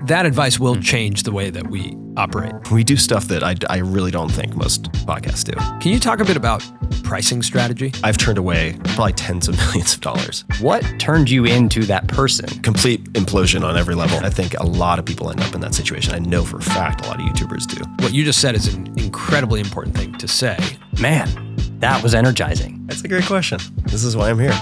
that advice will change the way that we operate. We do stuff that I really don't think most podcasts do. Can you talk a bit about pricing strategy? I've turned away probably tens of millions of dollars. What turned you into that person? Complete implosion on every level. I think a lot of people end up in that situation. I know for a fact a lot of YouTubers do. What you just said is an incredibly important thing to say. Man, that was energizing. That's a great question. This is why I'm here.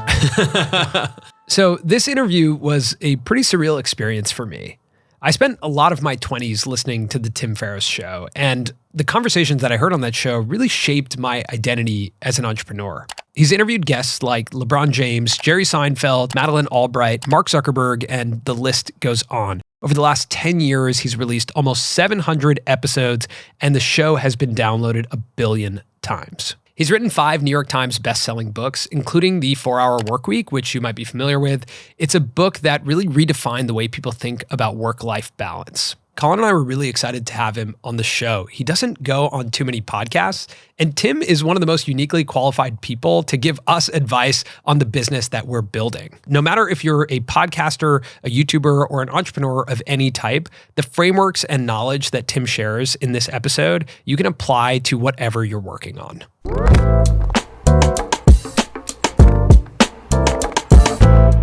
So this interview was a pretty surreal experience for me. I spent a lot of my 20s listening to the Tim Ferriss show, and the conversations that I heard on that show really shaped my identity as an entrepreneur. He's interviewed guests like LeBron James, Jerry Seinfeld, Madeleine Albright, Mark Zuckerberg, and the list goes on. Over the last 10 years, he's released almost 700 episodes, and the show has been downloaded 1 billion times. He's written 5 New York Times best-selling books, including The 4-Hour Workweek, which you might be familiar with. It's a book that really redefined the way people think about work-life balance. Colin and I were really excited to have him on the show. He doesn't go on too many podcasts, and Tim is one of the most uniquely qualified people to give us advice on the business that we're building. No matter if you're a podcaster, a YouTuber, or an entrepreneur of any type, the frameworks and knowledge that Tim shares in this episode, you can apply to whatever you're working on.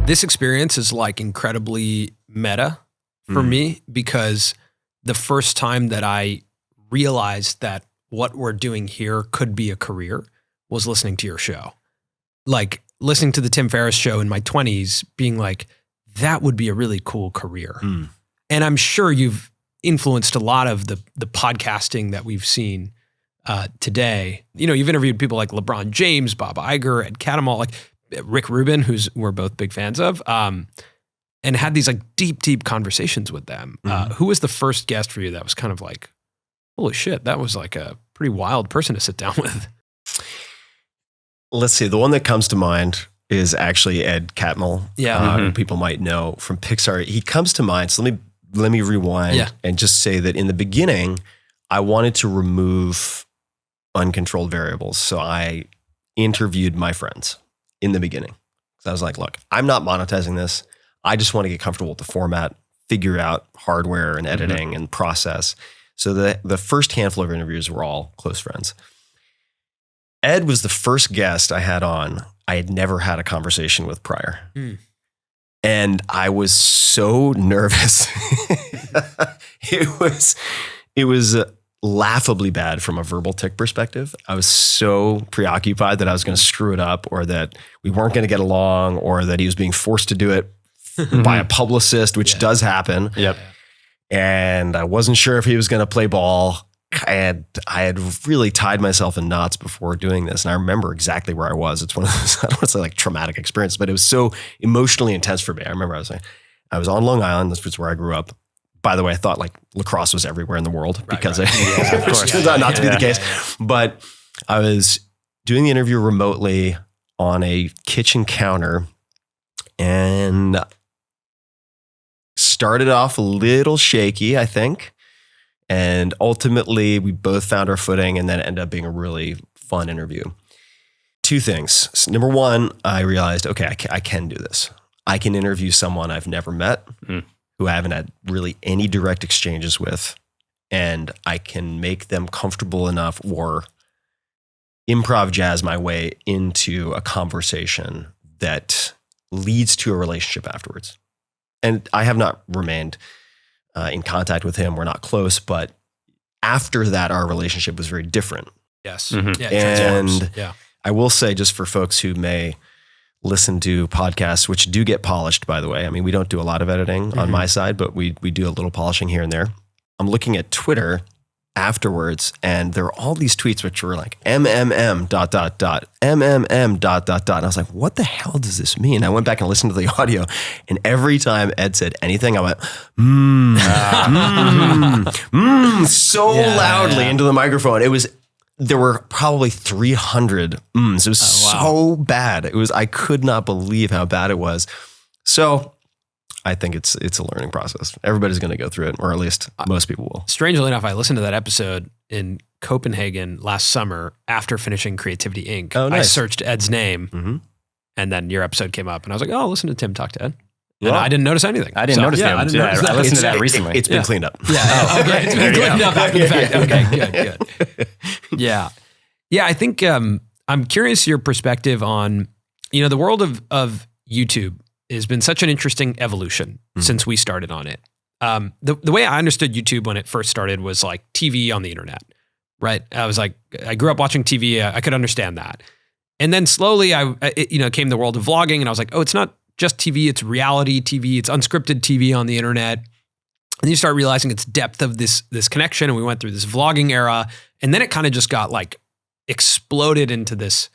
This experience is like incredibly meta for me, because the first time that I realized that what we're doing here could be a career was listening to your show. Like listening to the Tim Ferriss show in my 20s, being like, that would be a really cool career. And I'm sure you've influenced a lot of the podcasting that we've seen today. You know, you've interviewed people like LeBron James, Bob Iger, Ed Catmull, like Rick Rubin, we're both big fans of, and had these like deep conversations with them. Who was the first guest for you that was kind of like, holy shit, that was like a pretty wild person to sit down with? Let's see. The one that comes to mind is actually Ed Catmull. Yeah. Who people might know from Pixar. He comes to mind. So let me rewind and just say that in the beginning, I wanted to remove uncontrolled variables. So I interviewed my friends in the beginning. So I was like, look, I'm not monetizing this. I just want to get comfortable with the format, figure out hardware and editing and process. So the first handful of interviews were all close friends. Ed was the first guest I had on I had never had a conversation with prior. And I was so nervous. It was laughably bad from a verbal tic perspective. I was so preoccupied that I was going to screw it up, or that we weren't going to get along, or that he was being forced to do it by a publicist, which does happen. Yep. And I wasn't sure if he was going to play ball. I had really tied myself in knots before doing this. And I remember exactly where I was. It's one of those, I don't want to say like traumatic experience, but it was so emotionally intense for me. I remember I was on Long Island. This was where I grew up. By the way, I thought like lacrosse was everywhere in the world because it turns out not to be the case. But I was doing the interview remotely on a kitchen counter, and started off a little shaky, I think. And ultimately, we both found our footing, and then it ended up being a really fun interview. 2 things. Number 1, I realized, okay, I can do this. I can interview someone I've never met, who I haven't had really any direct exchanges with, and I can make them comfortable enough or improv jazz my way into a conversation that leads to a relationship afterwards. And I have not remained in contact with him. We're not close, but after that, our relationship was very different. Yes. Yeah, and I will say, just for folks who may listen to podcasts, which do get polished, by the way. I mean, we don't do a lot of editing on my side, but we do a little polishing here and there. I'm looking at Twitter afterwards, and there are all these tweets which were like MMM ... MMM ... And I was like, what the hell does this mean? I went back and listened to the audio, and every time Ed said anything, I went, so loudly into the microphone. There were probably 300 It was so bad. I could not believe how bad it was. So I think it's a learning process. Everybody's going to go through it, or at least most people will. Strangely enough, I listened to that episode in Copenhagen last summer after finishing Creativity Inc. Oh, nice. I searched Ed's name, and then your episode came up, and I was like, oh, listen to Tim talk to Ed. And I didn't notice anything. I didn't notice them. I didn't notice that. I listened to that recently. It's been cleaned up. Yeah. Okay. It's been cleaned up after the fact. Okay. Good. Yeah. Yeah. I think I'm curious your perspective on, the world of YouTube has been such an interesting evolution since we started on it. The way I understood YouTube when it first started was like TV on the internet, right? I grew up watching TV. I could understand that. And then slowly came the world of vlogging, and I was like, oh, it's not just TV, it's reality TV, it's unscripted TV on the internet. And you start realizing its depth of this connection. And we went through this vlogging era, and then it kind of just got like exploded into this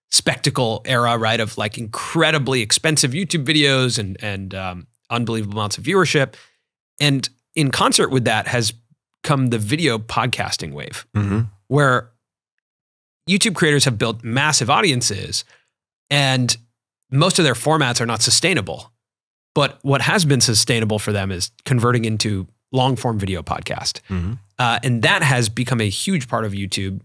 spectacle era, right? Of like incredibly expensive YouTube videos and unbelievable amounts of viewership. And in concert with that has come the video podcasting wave, where YouTube creators have built massive audiences and most of their formats are not sustainable. But what has been sustainable for them is converting into long form video podcast. And that has become a huge part of YouTube,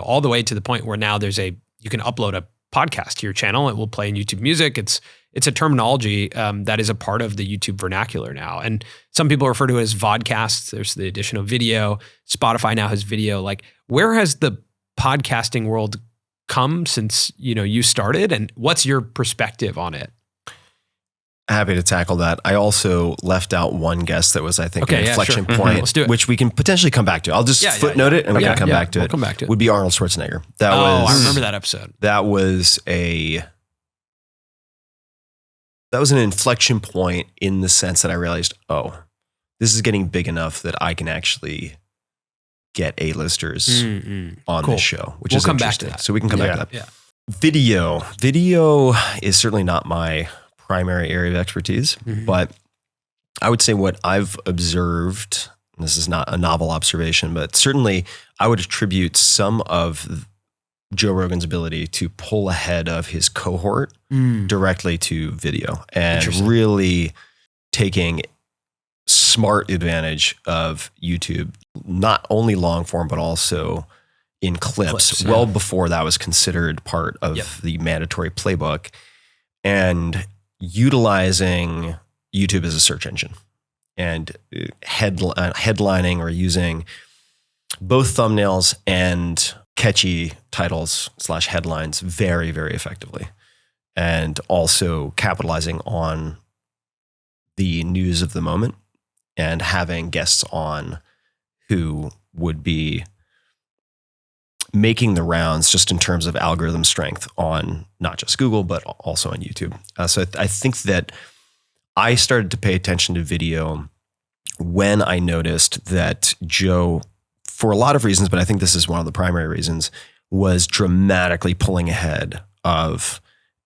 all the way to the point where now you can upload a podcast to your channel. It will play in YouTube Music. It's a terminology that is a part of the YouTube vernacular now. And some people refer to it as vodcasts. There's the addition of video. Spotify now has video. Like, where has the podcasting world come since, you started, and what's your perspective on it? Happy to tackle that. I also left out one guest that was, I think, an inflection point, Let's do it. which we can potentially come back to. I'll just footnote it and we can come back to it. We'll come back to it. Would be Arnold Schwarzenegger. I remember that episode. That was an inflection point in the sense that I realized, oh, this is getting big enough that I can actually get A-listers on this show, which is come back interesting. to that. So we can come back to that. Yeah. Video is certainly not my primary area of expertise, but I would say what I've observed, and this is not a novel observation, but certainly I would attribute some of Joe Rogan's ability to pull ahead of his cohort directly to video and really taking smart advantage of YouTube, not only long form, but also in clips well before that was considered part of the mandatory playbook, and utilizing YouTube as a search engine and headlining or using both thumbnails and catchy titles / headlines very, very effectively. And also capitalizing on the news of the moment and having guests on who would be making the rounds just in terms of algorithm strength on not just Google, but also on YouTube. So I think that I started to pay attention to video when I noticed that Joe, for a lot of reasons, but I think this is one of the primary reasons, was dramatically pulling ahead of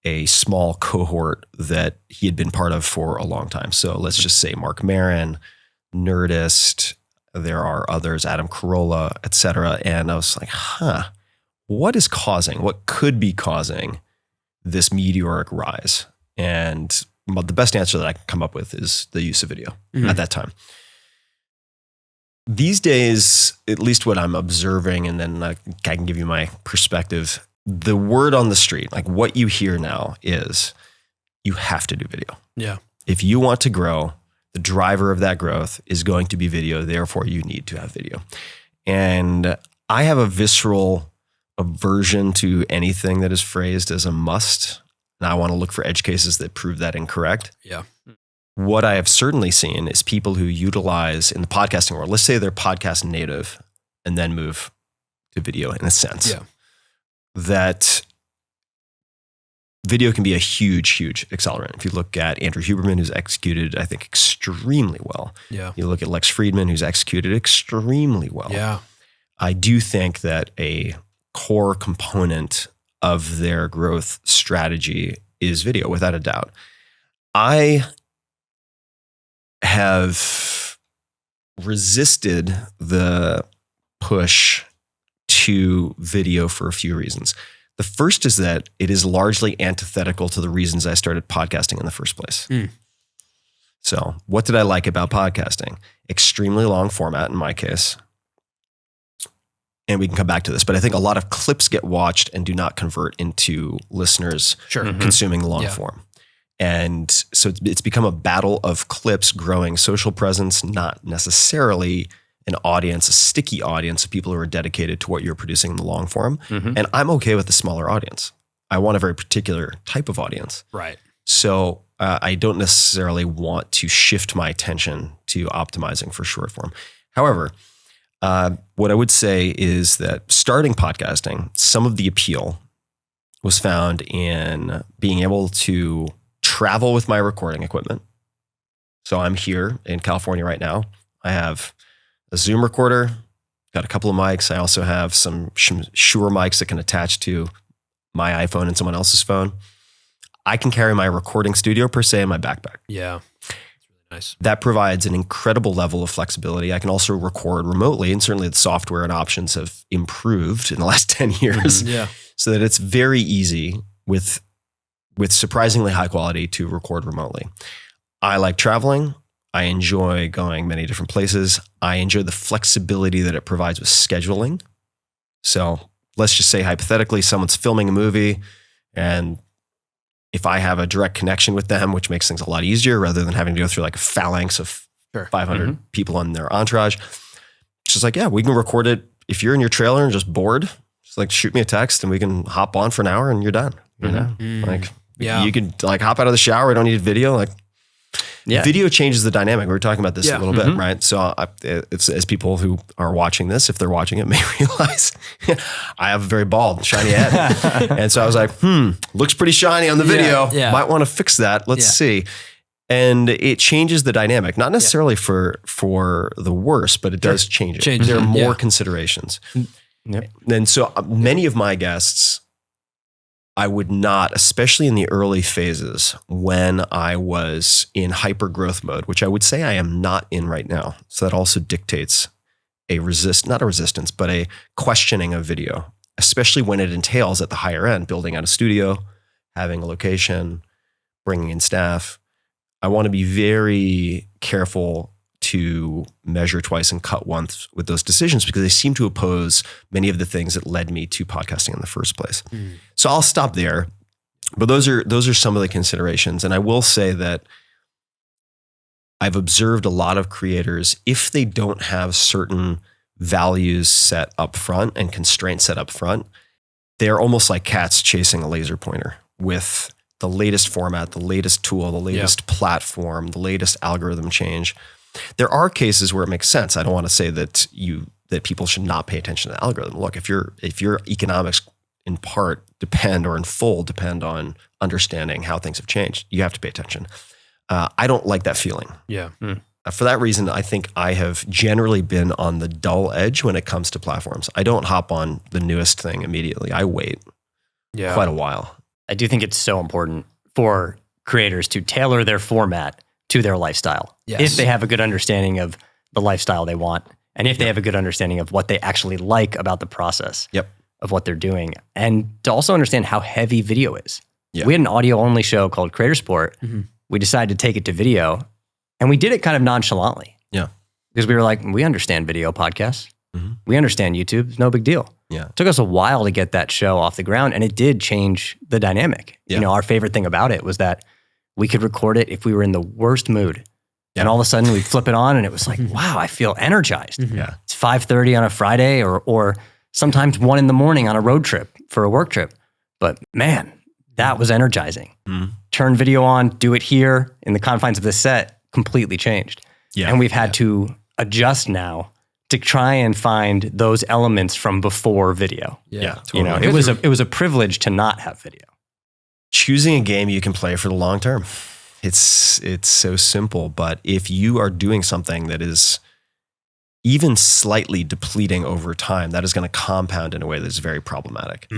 a small cohort that he had been part of for a long time. So let's just say Mark Maron, Nerdist, there are others, Adam Carolla, et cetera. And I was like, what could be causing this meteoric rise? And the best answer that I can come up with is the use of video at that time. These days, at least what I'm observing, and then I can give you my perspective, the word on the street, like what you hear now is you have to do video. Yeah. If you want to grow, the driver of that growth is going to be video. Therefore, you need to have video. And I have a visceral aversion to anything that is phrased as a must. And I want to look for edge cases that prove that incorrect. Yeah. What I have certainly seen is people who utilize in the podcasting world, let's say they're podcast native and then move to video in a sense, that video can be a huge, huge accelerant. If you look at Andrew Huberman, who's executed, I think, extremely well. Yeah. You look at Lex Friedman, who's executed extremely well. Yeah. I do think that a core component of their growth strategy is video, without a doubt. I have resisted the push to video for a few reasons. The first is that it is largely antithetical to the reasons I started podcasting in the first place. So what did I like about podcasting? Extremely long format in my case. And we can come back to this, but I think a lot of clips get watched and do not convert into listeners consuming long form. And so it's become a battle of clips, growing social presence, not necessarily an audience, a sticky audience of people who are dedicated to what you're producing in the long form. And I'm okay with the smaller audience. I want a very particular type of audience. Right. So I don't necessarily want to shift my attention to optimizing for short form. However, what I would say is that starting podcasting, some of the appeal was found in being able to travel with my recording equipment. So I'm here in California right now. I have a Zoom recorder, got a couple of mics. I also have some Shure mics that can attach to my iPhone and someone else's phone. I can carry my recording studio per se in my backpack. Yeah. That's really nice. That provides an incredible level of flexibility. I can also record remotely, and certainly the software and options have improved in the last 10 years. Yeah. So that it's very easy with surprisingly high quality to record remotely. I like traveling. I enjoy going many different places. I enjoy the flexibility that it provides with scheduling. So let's just say hypothetically someone's filming a movie, and if I have a direct connection with them, which makes things a lot easier rather than having to go through like a phalanx of 500 people on their entourage, it's just like, yeah, we can record it. If you're in your trailer and just bored, just like shoot me a text and we can hop on for an hour and you're done. You know, like you could like hop out of the shower. I don't need video. Like video changes the dynamic. We were talking about this a little bit, right? So it's as people who are watching this, if they're watching it, may realize I have a very bald, shiny head. And so I was like, looks pretty shiny on the video. Might want to fix that. Let's see. And it changes the dynamic, not necessarily for the worse, but it does change it. There are more considerations. And so many of my guests, I would not, especially in the early phases when I was in hyper growth mode, which I would say I am not in right now. So that also dictates not a resistance, but a questioning of video, especially when it entails at the higher end, building out a studio, having a location, bringing in staff. I want to be very careful to measure twice and cut once with those decisions because they seem to oppose many of the things that led me to podcasting in the first place. So I'll stop there, but those are some of the considerations. And I will say that I've observed a lot of creators, if they don't have certain values set up front and constraints set up front, they're almost like cats chasing a laser pointer with the latest format, the latest tool, the latest platform, the latest algorithm change. There are cases where it makes sense. I don't want to say that people should not pay attention to the algorithm. Look, if your economics in part depend or in full depend on understanding how things have changed, you have to pay attention. I don't like that feeling. Yeah. For that reason, I think I have generally been on the dull edge when it comes to platforms. I don't hop on the newest thing immediately. I wait quite a while. I do think it's so important for creators to tailor their format to their lifestyle. Yes. If they have a good understanding of the lifestyle they want, and if they have a good understanding of what they actually like about the process of what they're doing, and to also understand how heavy video is. We had an audio-only show called Creator Sport. We decided to take it to video, and we did it kind of nonchalantly. Because we were like, we understand video podcasts. We understand YouTube. It's no big deal. It took us a while to get that show off the ground, and it did change the dynamic. You know, our favorite thing about it was that we could record it if we were in the worst mood. And all of a sudden we'd flip it on and it was like, wow, I feel energized. It's 5:30 on a Friday or sometimes 1 a.m. on a road trip for a work trip. But man, that was energizing. Turn video on, do it here in the confines of the set, completely changed. And we've had to adjust now to try and find those elements from before video. Totally. You know, it was a privilege to not have video. Choosing a game you can play for the long term. It's so simple, but if you are doing something that is even slightly depleting over time, that is going to compound in a way that's very problematic.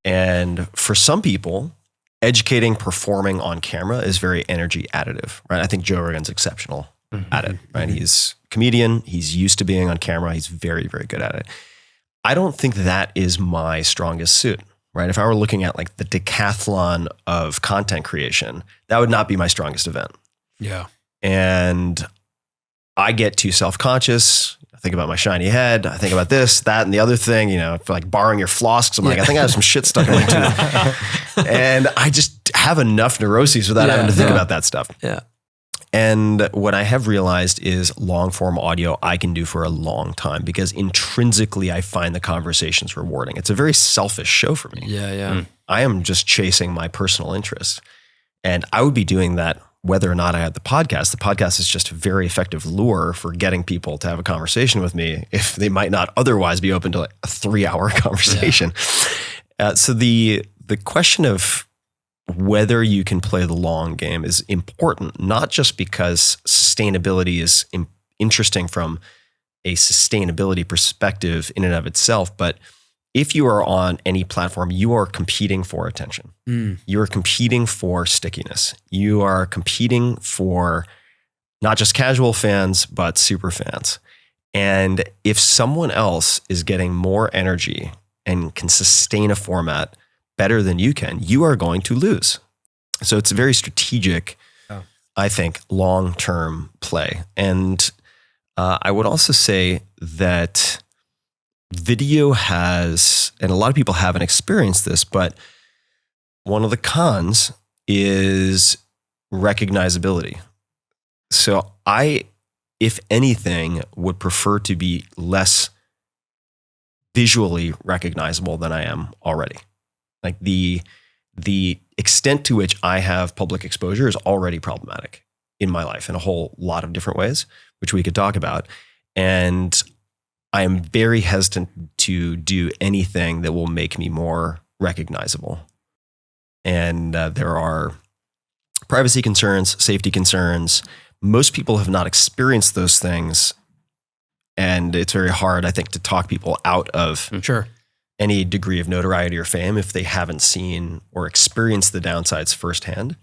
And for some people, educating, performing on camera is very energy additive, right? I think Joe Rogan's exceptional at it, right? He's a comedian. He's used to being on camera. He's very, very good at it. I don't think that is my strongest suit. Right? If I were looking at like the decathlon of content creation, that would not be my strongest event. And I get too self-conscious. think about my shiny head. I think about this, that, and the other thing, for like borrowing your floss. Cause I'm like, I think I have some shit stuck in my tooth. And I just have enough neuroses without having to think about that stuff. Yeah. And what I have realized is long form audio I can do for a long time because intrinsically I find the conversations rewarding. It's a very selfish show for me. Yeah. I am just chasing my personal interests. And I would be doing that whether or not I had the podcast. The podcast is just a very effective lure for getting people to have a conversation with me if they might not otherwise be open to like a 3-hour conversation. Yeah. So the question of whether you can play the long game is important, not just because sustainability is interesting from a sustainability perspective in and of itself, but if you are on any platform, you are competing for attention. You are competing for stickiness. You are competing for not just casual fans, but super fans. And if someone else is getting more energy and can sustain a format better than you can, you are going to lose. So it's a very strategic, I think, long-term play. And I would also say that video has, and a lot of people haven't experienced this, but one of the cons is recognizability. So I, if anything, would prefer to be less visually recognizable than I am already. Like the extent to which I have public exposure is already problematic in my life in a whole lot of different ways, which we could talk about. And I am very hesitant to do anything that will make me more recognizable. And there are privacy concerns, safety concerns. Most people have not experienced those things. And it's very hard, I think, to talk people out of any degree of notoriety or fame if they haven't seen or experienced the downsides firsthand.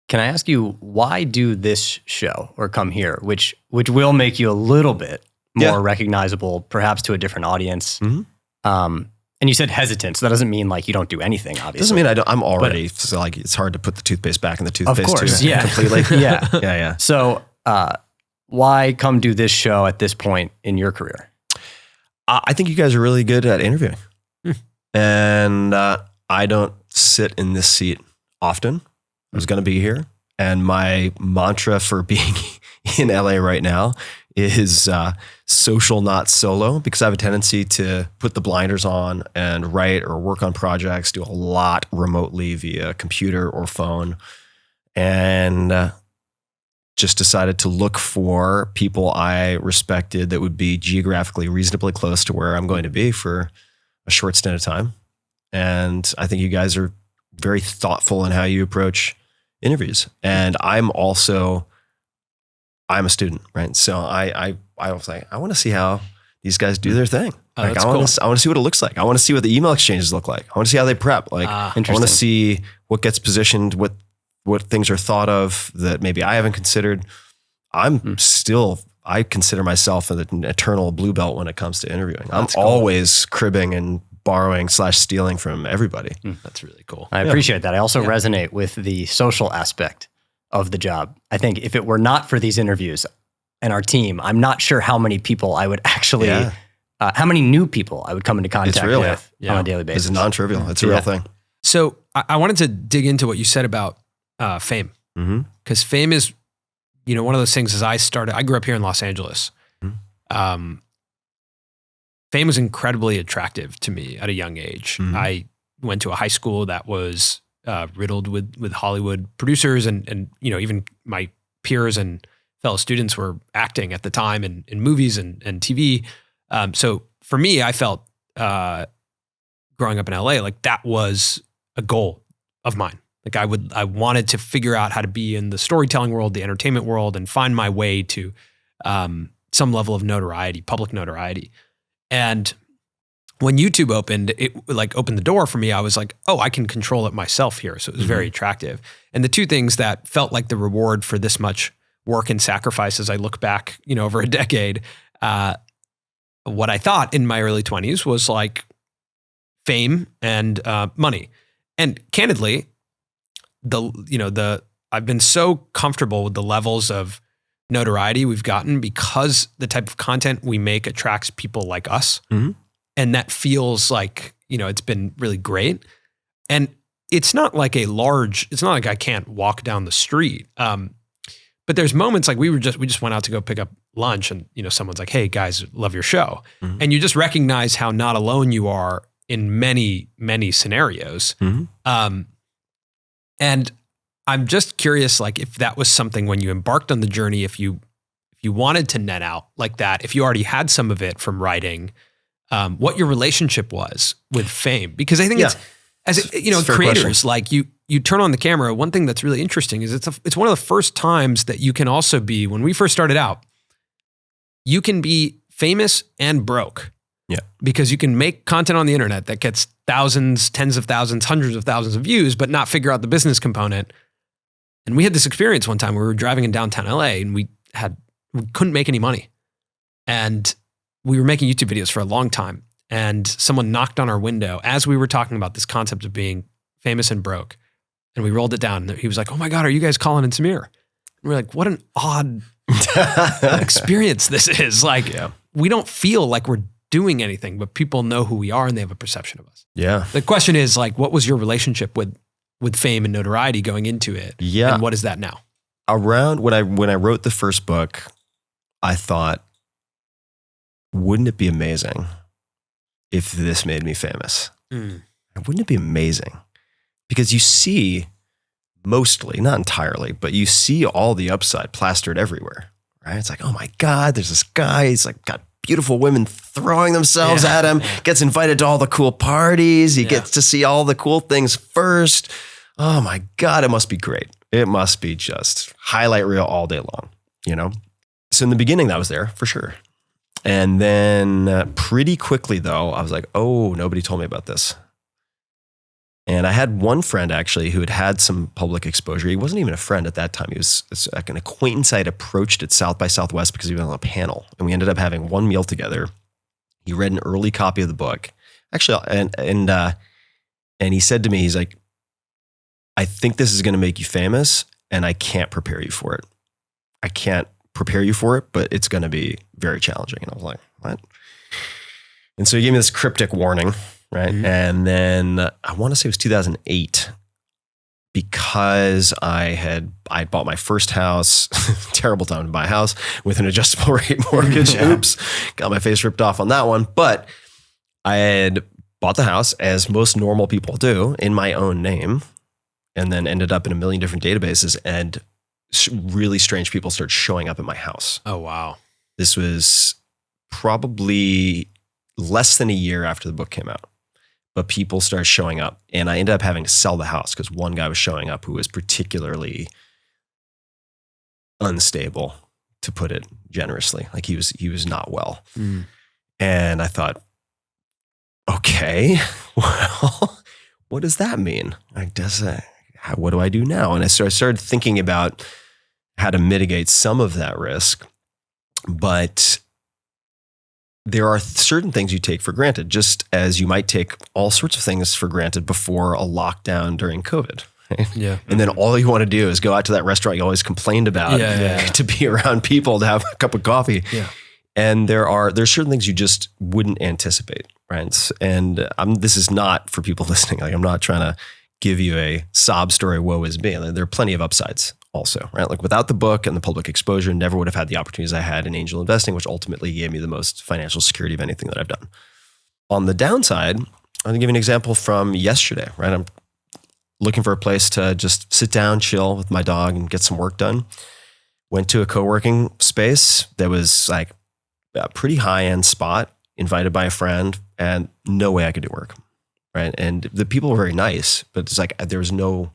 Can I ask you, why do this show or come here, which will make you a little bit more recognizable, perhaps to a different audience? And you said hesitant, so that doesn't mean like you don't do anything, obviously. Doesn't mean I'm already, so like it's hard to put the toothpaste back in the toothpaste tube completely. Yeah. So why come do this show at this point in your career? I think you guys are really good at interviewing. And I don't sit in this seat often. I was going to be here. And my mantra for being in LA right now is social, not solo, because I have a tendency to put the blinders on and write or work on projects, do a lot remotely via computer or phone. And just decided to look for people I respected that would be geographically reasonably close to where I'm going to be for a short stint of time. And I think you guys are very thoughtful in how you approach interviews. And I'm a student, right? So I was like, I want to see how these guys do their thing. Like, I want to see what it looks like. I want to see what the email exchanges look like. I want to see how they prep. Like, I want to see what gets positioned, what things are thought of that maybe I haven't considered. I consider myself an eternal blue belt when it comes to interviewing. I'm always cribbing and borrowing / stealing from everybody. That's really cool. I appreciate that. I also resonate with the social aspect of the job. I think if it were not for these interviews and our team, I'm not sure how many people I would actually, how many new people I would come into contact with on a daily basis. It's non-trivial. It's a real thing. So I wanted to dig into what you said about fame. Because fame is, one of those things I grew up here in Los Angeles. Fame was incredibly attractive to me at a young age. I went to a high school that was riddled with Hollywood producers and even my peers and fellow students were acting at the time in movies and TV. So for me, I felt growing up in LA, like that was a goal of mine. Like I wanted to figure out how to be in the storytelling world, the entertainment world, and find my way to some level of notoriety, public notoriety. And when YouTube opened, it opened the door for me. I was like, oh, I can control it myself here. So it was very attractive. And the two things that felt like the reward for this much work and sacrifice as I look back, over a decade, what I thought in my early 20s was like fame and money. And candidly, I've been so comfortable with the levels of notoriety we've gotten because the type of content we make attracts people like us. Mm-hmm. And that feels like, it's been really great. And it's not like it's not like I can't walk down the street. But there's moments like we just went out to go pick up lunch and, someone's like, hey guys, love your show. Mm-hmm. And you just recognize how not alone you are in many, many scenarios. Mm-hmm. And I'm just curious, like if that was something when you embarked on the journey, if you wanted to net out like that, if you already had some of it from writing, what your relationship was with fame, because I think creators, like you turn on the camera. One thing that's really interesting is it's one of the first times that you can also be, when we first started out, you can be famous and broke. Yeah. Because you can make content on the internet that gets thousands, tens of thousands, hundreds of thousands of views, but not figure out the business component. And we had this experience one time where we were driving in downtown LA and we couldn't make any money. And we were making YouTube videos for a long time. And someone knocked on our window as we were talking about this concept of being famous and broke. And we rolled it down. And he was like, oh my God, are you guys Colin and Samir? And we're like, what an odd experience this is. Like, we don't feel like we're doing anything, but people know who we are and they have a perception of us. Yeah. The question is like, what was your relationship with fame and notoriety going into it? Yeah. And what is that now? Around when I wrote the first book, I thought, wouldn't it be amazing if this made me famous? Wouldn't it be amazing? Because you see mostly, not entirely, but you see all the upside plastered everywhere, right? It's like, oh my God, there's this guy. He's like got beautiful women throwing themselves at him, gets invited to all the cool parties. He gets to see all the cool things first. Oh my God, it must be great. It must be just highlight reel all day long, So in the beginning that was there for sure. And then pretty quickly though, I was like, oh, nobody told me about this. And I had one friend actually who had some public exposure. He wasn't even a friend at that time. He was like an acquaintance I had approached at South by Southwest because he was on a panel. And we ended up having one meal together. He read an early copy of the book. Actually, and he said to me, he's like, I think this is going to make you famous and I can't prepare you for it. I can't prepare you for it, but it's going to be very challenging. And I was like, what? And so he gave me this cryptic warning. Right. Mm-hmm. And then I want to say it was 2008 because I bought my first house, terrible time to buy a house with an adjustable rate mortgage. Oops, got my face ripped off on that one. But I had bought the house as most normal people do in my own name and then ended up in a million different databases and really strange people started showing up at my house. Oh, wow. This was probably less than a year after the book came out. But people started showing up and I ended up having to sell the house because one guy was showing up who was particularly unstable, to put it generously. Like he was not well. And I thought, okay, well, what does that mean? What do I do now? And I started thinking about how to mitigate some of that risk, but there are certain things you take for granted, just as you might take all sorts of things for granted before a lockdown during COVID. Right? Yeah. And then all you want to do is go out to that restaurant you always complained about to be around people, to have a cup of coffee. Yeah. And there's certain things you just wouldn't anticipate, right? And this is not for people listening. Like I'm not trying to give you a sob story, woe is me. There are plenty of upsides also, right? Like without the book and the public exposure, never would have had the opportunities I had in angel investing, which ultimately gave me the most financial security of anything that I've done. On the downside, I'm going to give you an example from yesterday, right? I'm looking for a place to just sit down, chill with my dog and get some work done. Went to a co-working space that was like a pretty high-end spot, invited by a friend, and no way I could do work, right? And the people were very nice, but it's like there was no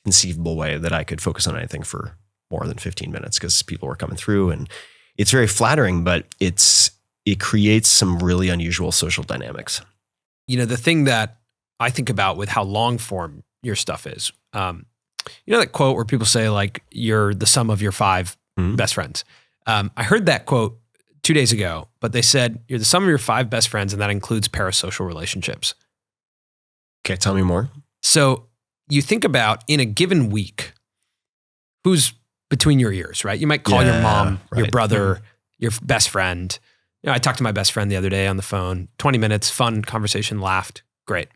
conceivable way that I could focus on anything for more than 15 minutes because people were coming through, and it's very flattering, but it creates some really unusual social dynamics. The thing that I think about with how long form your stuff is, that quote where people say like, you're the sum of your 5 best friends. I heard that quote 2 days ago, but they said you're the sum of your 5 best friends. And that includes parasocial relationships. Okay. Tell me more. So you think about in a given week, who's between your ears, right? You might call your mom, your right. brother, your best friend. You know, I talked to my best friend the other day on the phone, 20 minutes, fun conversation, laughed, great.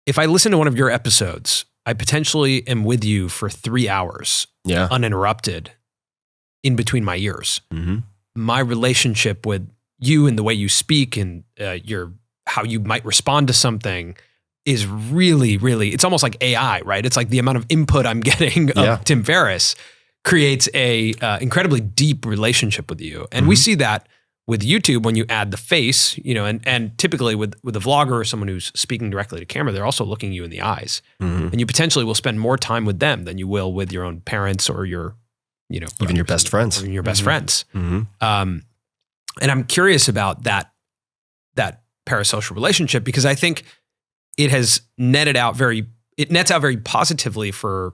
If I listen to one of your episodes, I potentially am with you for 3 hours, uninterrupted, in between my ears. Mm-hmm. My relationship with you and the way you speak and how you might respond to something is really, really, it's almost like AI, right? It's like the amount of input I'm getting of Tim Ferriss creates a incredibly deep relationship with you. And we see that with YouTube when you add the face, you know, and typically with a vlogger or someone who's speaking directly to camera, they're also looking you in the eyes. And you potentially will spend more time with them than you will with your own parents or your, you know, even your best friends. Or your best friends. And I'm curious about that parasocial relationship, because I think it has nets out very positively for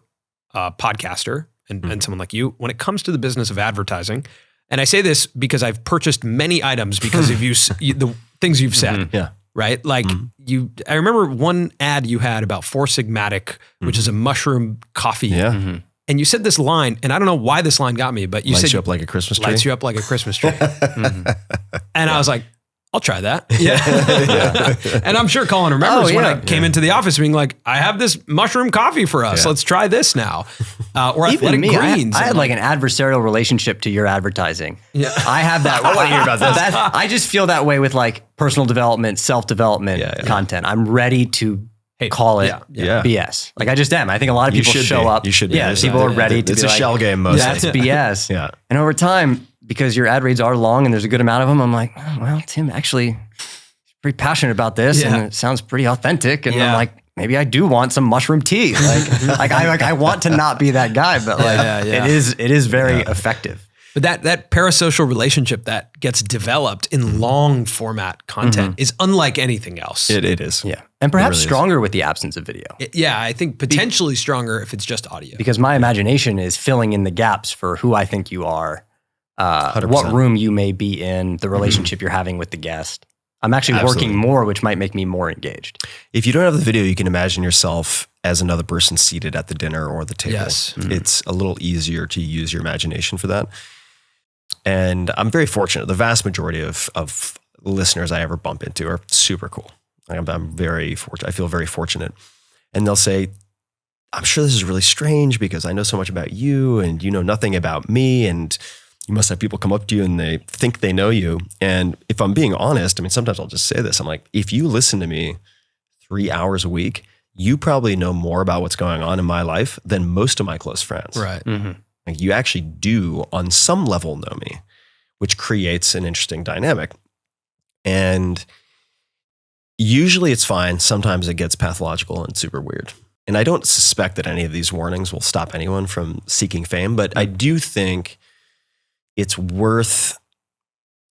a podcaster and someone like you when it comes to the business of advertising. And I say this because I've purchased many items because of the things you've said. Right? Like I remember one ad you had about Four Sigmatic, which is a mushroom coffee. And you said this line, and I don't know why this line got me, but you said lights you up like a Christmas tree. Lights you up like a Christmas tree. And I was like, I'll try that. And I'm sure Colin remembers when I came into the office being like, I have this mushroom coffee for us. Let's try this now. Or Athletic Greens. I had like an adversarial relationship to your advertising. I have that. I want to hear about this. I just feel that way with like personal development, self-development content. I'm ready to call it BS. Like I just am. I think a lot of people show up. You should be. Yeah, people are ready to it's be a like, shell game mostly. That's BS. And over time, because your ad reads are long and there's a good amount of them, I'm like, oh, well, Tim actually is pretty passionate about this and it sounds pretty authentic. And I'm like, maybe I do want some mushroom tea. Like, I want to not be that guy, but like it is very effective. But that parasocial relationship that gets developed in long format content is unlike anything else. It is. Yeah. And perhaps really stronger with the absence of video. I think potentially stronger if it's just audio. Because my imagination is filling in the gaps for who I think you are, what room you may be in, the relationship you're having with the guest. I'm actually working more, which might make me more engaged. If you don't have the video, you can imagine yourself as another person seated at the dinner or the table. Yes. It's a little easier to use your imagination for that. And I'm very fortunate. The vast majority of listeners I ever bump into are super cool. I'm very fortunate. I feel very fortunate. And they'll say, I'm sure this is really strange because I know so much about you and you know nothing about me. And you must have people come up to you and they think they know you. And if I'm being honest, I mean, sometimes I'll just say this. I'm like, if you listen to me 3 hours a week, you probably know more about what's going on in my life than most of my close friends. Right. Like you actually do on some level know me, which creates an interesting dynamic. And usually it's fine. Sometimes it gets pathological and super weird. And I don't suspect that any of these warnings will stop anyone from seeking fame, but I do think it's worth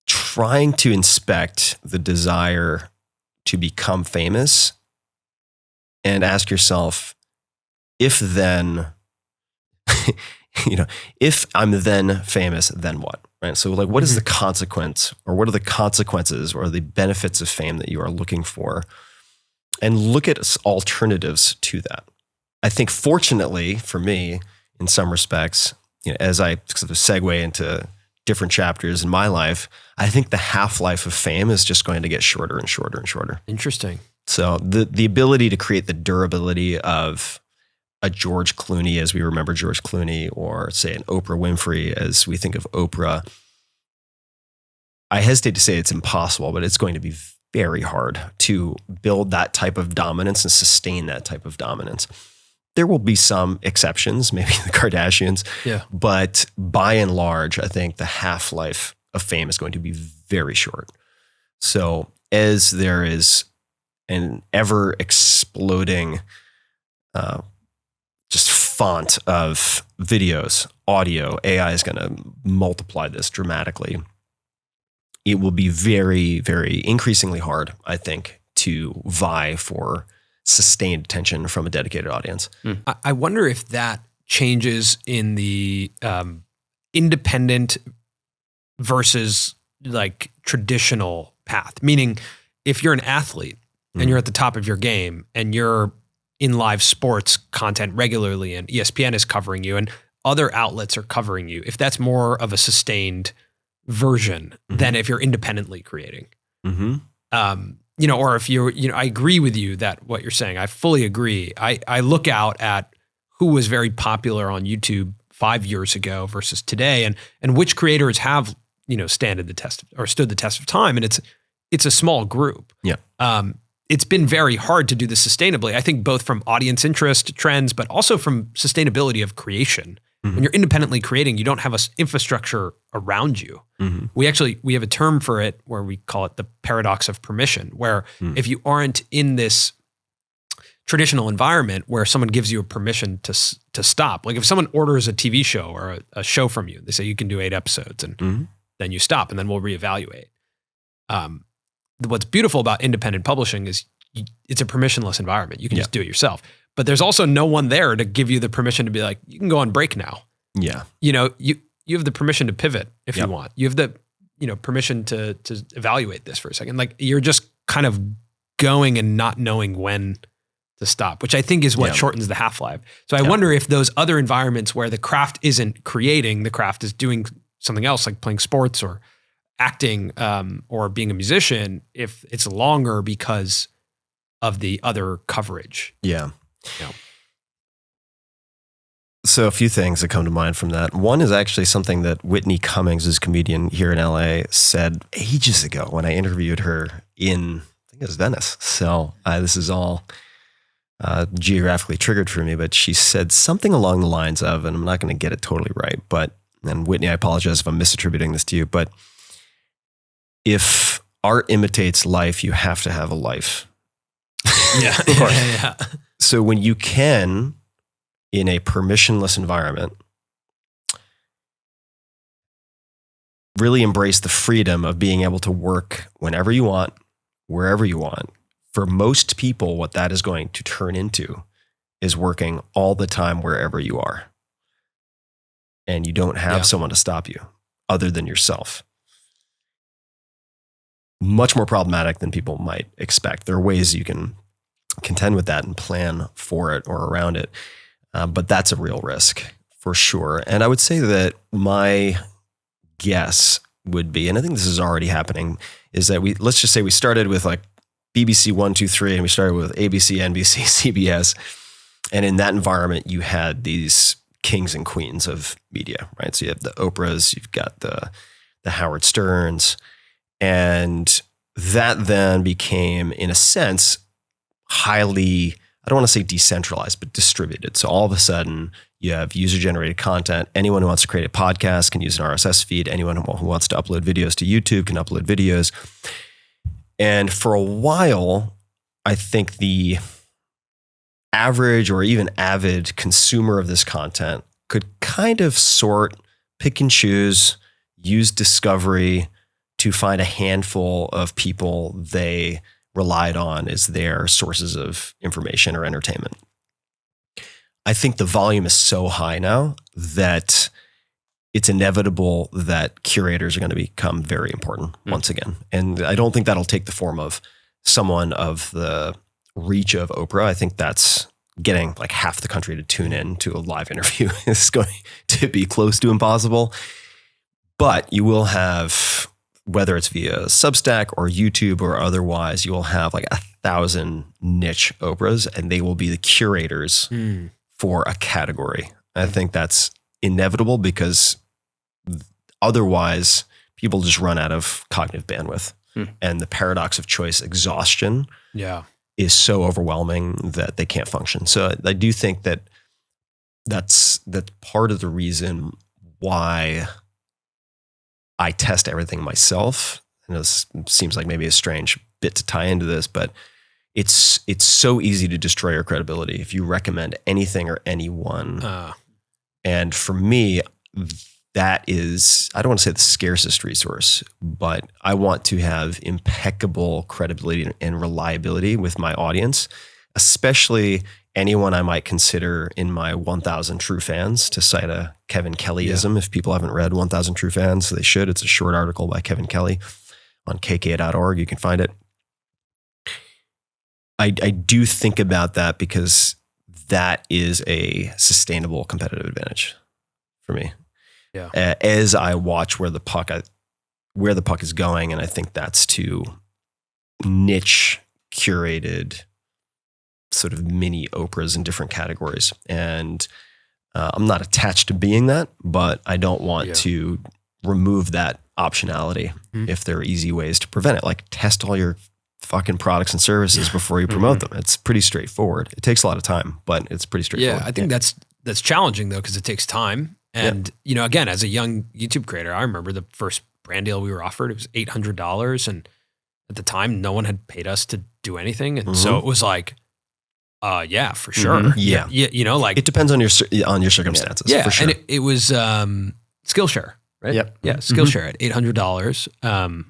trying to inspect the desire to become famous and ask yourself, if then, if I'm then famous, then what? Right. So like, what is the consequence, or what are the consequences or the benefits of fame that you are looking for? And look at alternatives to that. I think fortunately for me, in some respects, as I sort of segue into different chapters in my life, I think the half-life of fame is just going to get shorter and shorter and shorter. Interesting. So the ability to create the durability of a George Clooney as we remember George Clooney, or say an Oprah Winfrey as we think of Oprah, I hesitate to say it's impossible, but it's going to be very hard to build that type of dominance and sustain that type of dominance. There will be some exceptions, maybe the Kardashians, but by and large, I think the half-life of fame is going to be very short. So as there is an ever exploding just font of videos, audio, AI is going to multiply this dramatically. It will be very, very increasingly hard, I think, to vie for sustained attention from a dedicated audience. I wonder if that changes in the independent versus like traditional path. Meaning, if you're an athlete and you're at the top of your game and you're in live sports content regularly and ESPN is covering you and other outlets are covering you, if that's more of a sustained version than if you're independently creating. Or if you're, I agree with you that what you're saying, I fully agree. I look out at who was very popular on YouTube 5 years ago versus today, and which creators have, stood the test of time. And it's a small group. Yeah. It's been very hard to do this sustainably. I think both from audience interest trends, but also from sustainability of creation. When you're independently creating, you don't have an infrastructure around you. We have a term for it where we call it the paradox of permission, where if you aren't in this traditional environment where someone gives you a permission to stop, like if someone orders a TV show or a show from you, they say you can do 8 episodes and then you stop and then we'll reevaluate. What's beautiful about independent publishing is it's a permissionless environment. You can just do it yourself. But there's also no one there to give you the permission to be like, you can go on break now. Yeah. You have the permission to pivot if you want. You have the, permission to evaluate this for a second. Like you're just kind of going and not knowing when to stop, which I think is what shortens the half-life. So I wonder if those other environments where the craft isn't creating, the craft is doing something else like playing sports or acting or being a musician, if it's longer because of the other coverage. Yeah. So a few things that come to mind from that. One is actually something that Whitney Cummings, who's a comedian here in LA, said ages ago when I interviewed her in, I think it was Venice. So this is all geographically triggered for me, but she said something along the lines of, and I'm not going to get it totally right, and Whitney, I apologize if I'm misattributing this to you, but if art imitates life, you have to have a life. Yeah. Yeah. So when you can, in a permissionless environment, really embrace the freedom of being able to work whenever you want, wherever you want. For most people, what that is going to turn into is working all the time wherever you are. And you don't have someone to stop you other than yourself. Much more problematic than people might expect. There are ways you can contend with that and plan for it or around it. But that's a real risk for sure. And I would say that my guess would be, and I think this is already happening, is that let's just say we started with like BBC 1, 2, 3, and we started with ABC, NBC, CBS. And in that environment, you had these kings and queens of media, right? So you have the Oprahs, you've got the Howard Sterns, and that then became, in a sense, highly, I don't want to say decentralized, but distributed. So all of a sudden you have user-generated content. Anyone who wants to create a podcast can use an RSS feed. Anyone who wants to upload videos to YouTube can upload videos. And for a while, I think the average or even avid consumer of this content could kind of pick and choose, use discovery to find a handful of people they relied on as their sources of information or entertainment. I think the volume is so high now that it's inevitable that curators are going to become very important once again. And I don't think that'll take the form of someone of the reach of Oprah. I think that's getting like half the country to tune in to a live interview is going to be close to impossible. But you will have, whether it's via Substack or YouTube or otherwise, you will have like 1,000 niche Oprahs, and they will be the curators for a category. I think that's inevitable because otherwise people just run out of cognitive bandwidth. And the paradox of choice exhaustion is so overwhelming that they can't function. So I do think that that's part of the reason why I test everything myself. And this seems like maybe a strange bit to tie into this, but it's so easy to destroy your credibility if you recommend anything or anyone. And for me, that is, I don't want to say the scarcest resource, but I want to have impeccable credibility and reliability with my audience, especially anyone I might consider in my 1,000 True Fans, to cite a Kevin Kellyism. If people haven't read 1,000 True Fans, they should. It's a short article by Kevin Kelly on kk.org. You can find it. I do think about that because that is a sustainable competitive advantage. for me. Yeah. As I watch where the puck is going, and I think that's to niche curated sort of mini Oprahs in different categories. And I'm not attached to being that, but I don't want to remove that optionality if there are easy ways to prevent it. Like test all your fucking products and services before you promote them. It's pretty straightforward. It takes a lot of time, but it's pretty straightforward. Yeah, I think that's challenging though, because it takes time. And you know, again, as a young YouTube creator, I remember the first brand deal we were offered. It was $800, and at the time, no one had paid us to do anything, and so it was like, yeah, for sure. Yeah, you know, like it depends on your circumstances. Yeah, for sure. And it was Skillshare, right? Yep. Yeah, Skillshare at $800.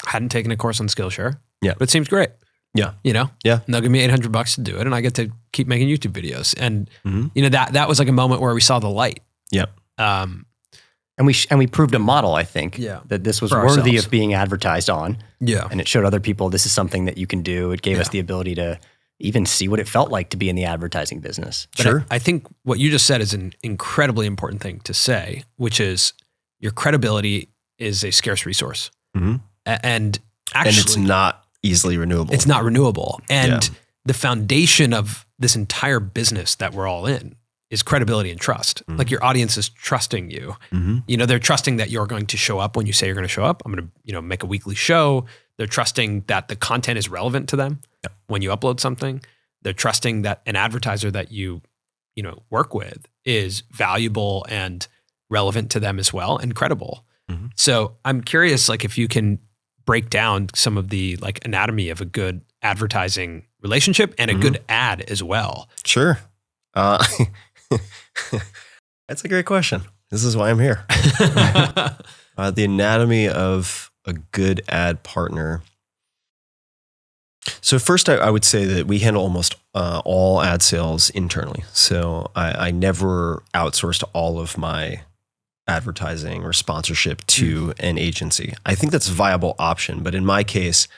Hadn't taken a course on Skillshare. Yeah, but it seems great. Yeah, you know. Yeah, and they'll give me $800 to do it, and I get to keep making YouTube videos. And you know, that was like a moment where we saw the light. Yeah. And we proved a model, I think, that this was worthy of being advertised on. Yeah. And it showed other people this is something that you can do. It gave us the ability to even see what it felt like to be in the advertising business. But I think what you just said is an incredibly important thing to say, which is your credibility is a scarce resource. And actually, it's not easily renewable. It's not renewable. And the foundation of this entire business that we're all in is credibility and trust. Like your audience is trusting you. You know, they're trusting that you're going to show up when you say you're going to show up. I'm going to, you know, make a weekly show. They're trusting that the content is relevant to them when you upload something. They're trusting that an advertiser that you know, work with is valuable and relevant to them as well and credible. So I'm curious, like if you can break down some of the like anatomy of a good advertising relationship and a good ad as well. Sure. That's a great question. This is why I'm here. The anatomy of a good ad partner. So first, I would say that we handle almost all ad sales internally. So I never outsourced all of my advertising or sponsorship to an agency. I think that's a viable option. But in my case,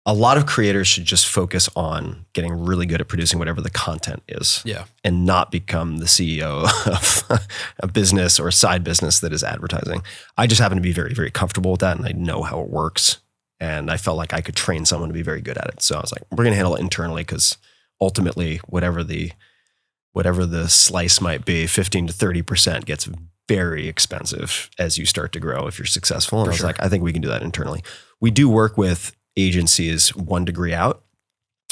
a lot of creators should just focus on getting really good at producing whatever the content is and not become the CEO of a business or a side business that is advertising. I just happen to be very, very comfortable with that and I know how it works. And I felt like I could train someone to be very good at it. So I was like, we're going to handle it internally because ultimately whatever the slice might be, 15 to 30% gets very expensive as you start to grow if you're successful. And I was like, I think we can do that internally. We do work with agencies 1 degree out,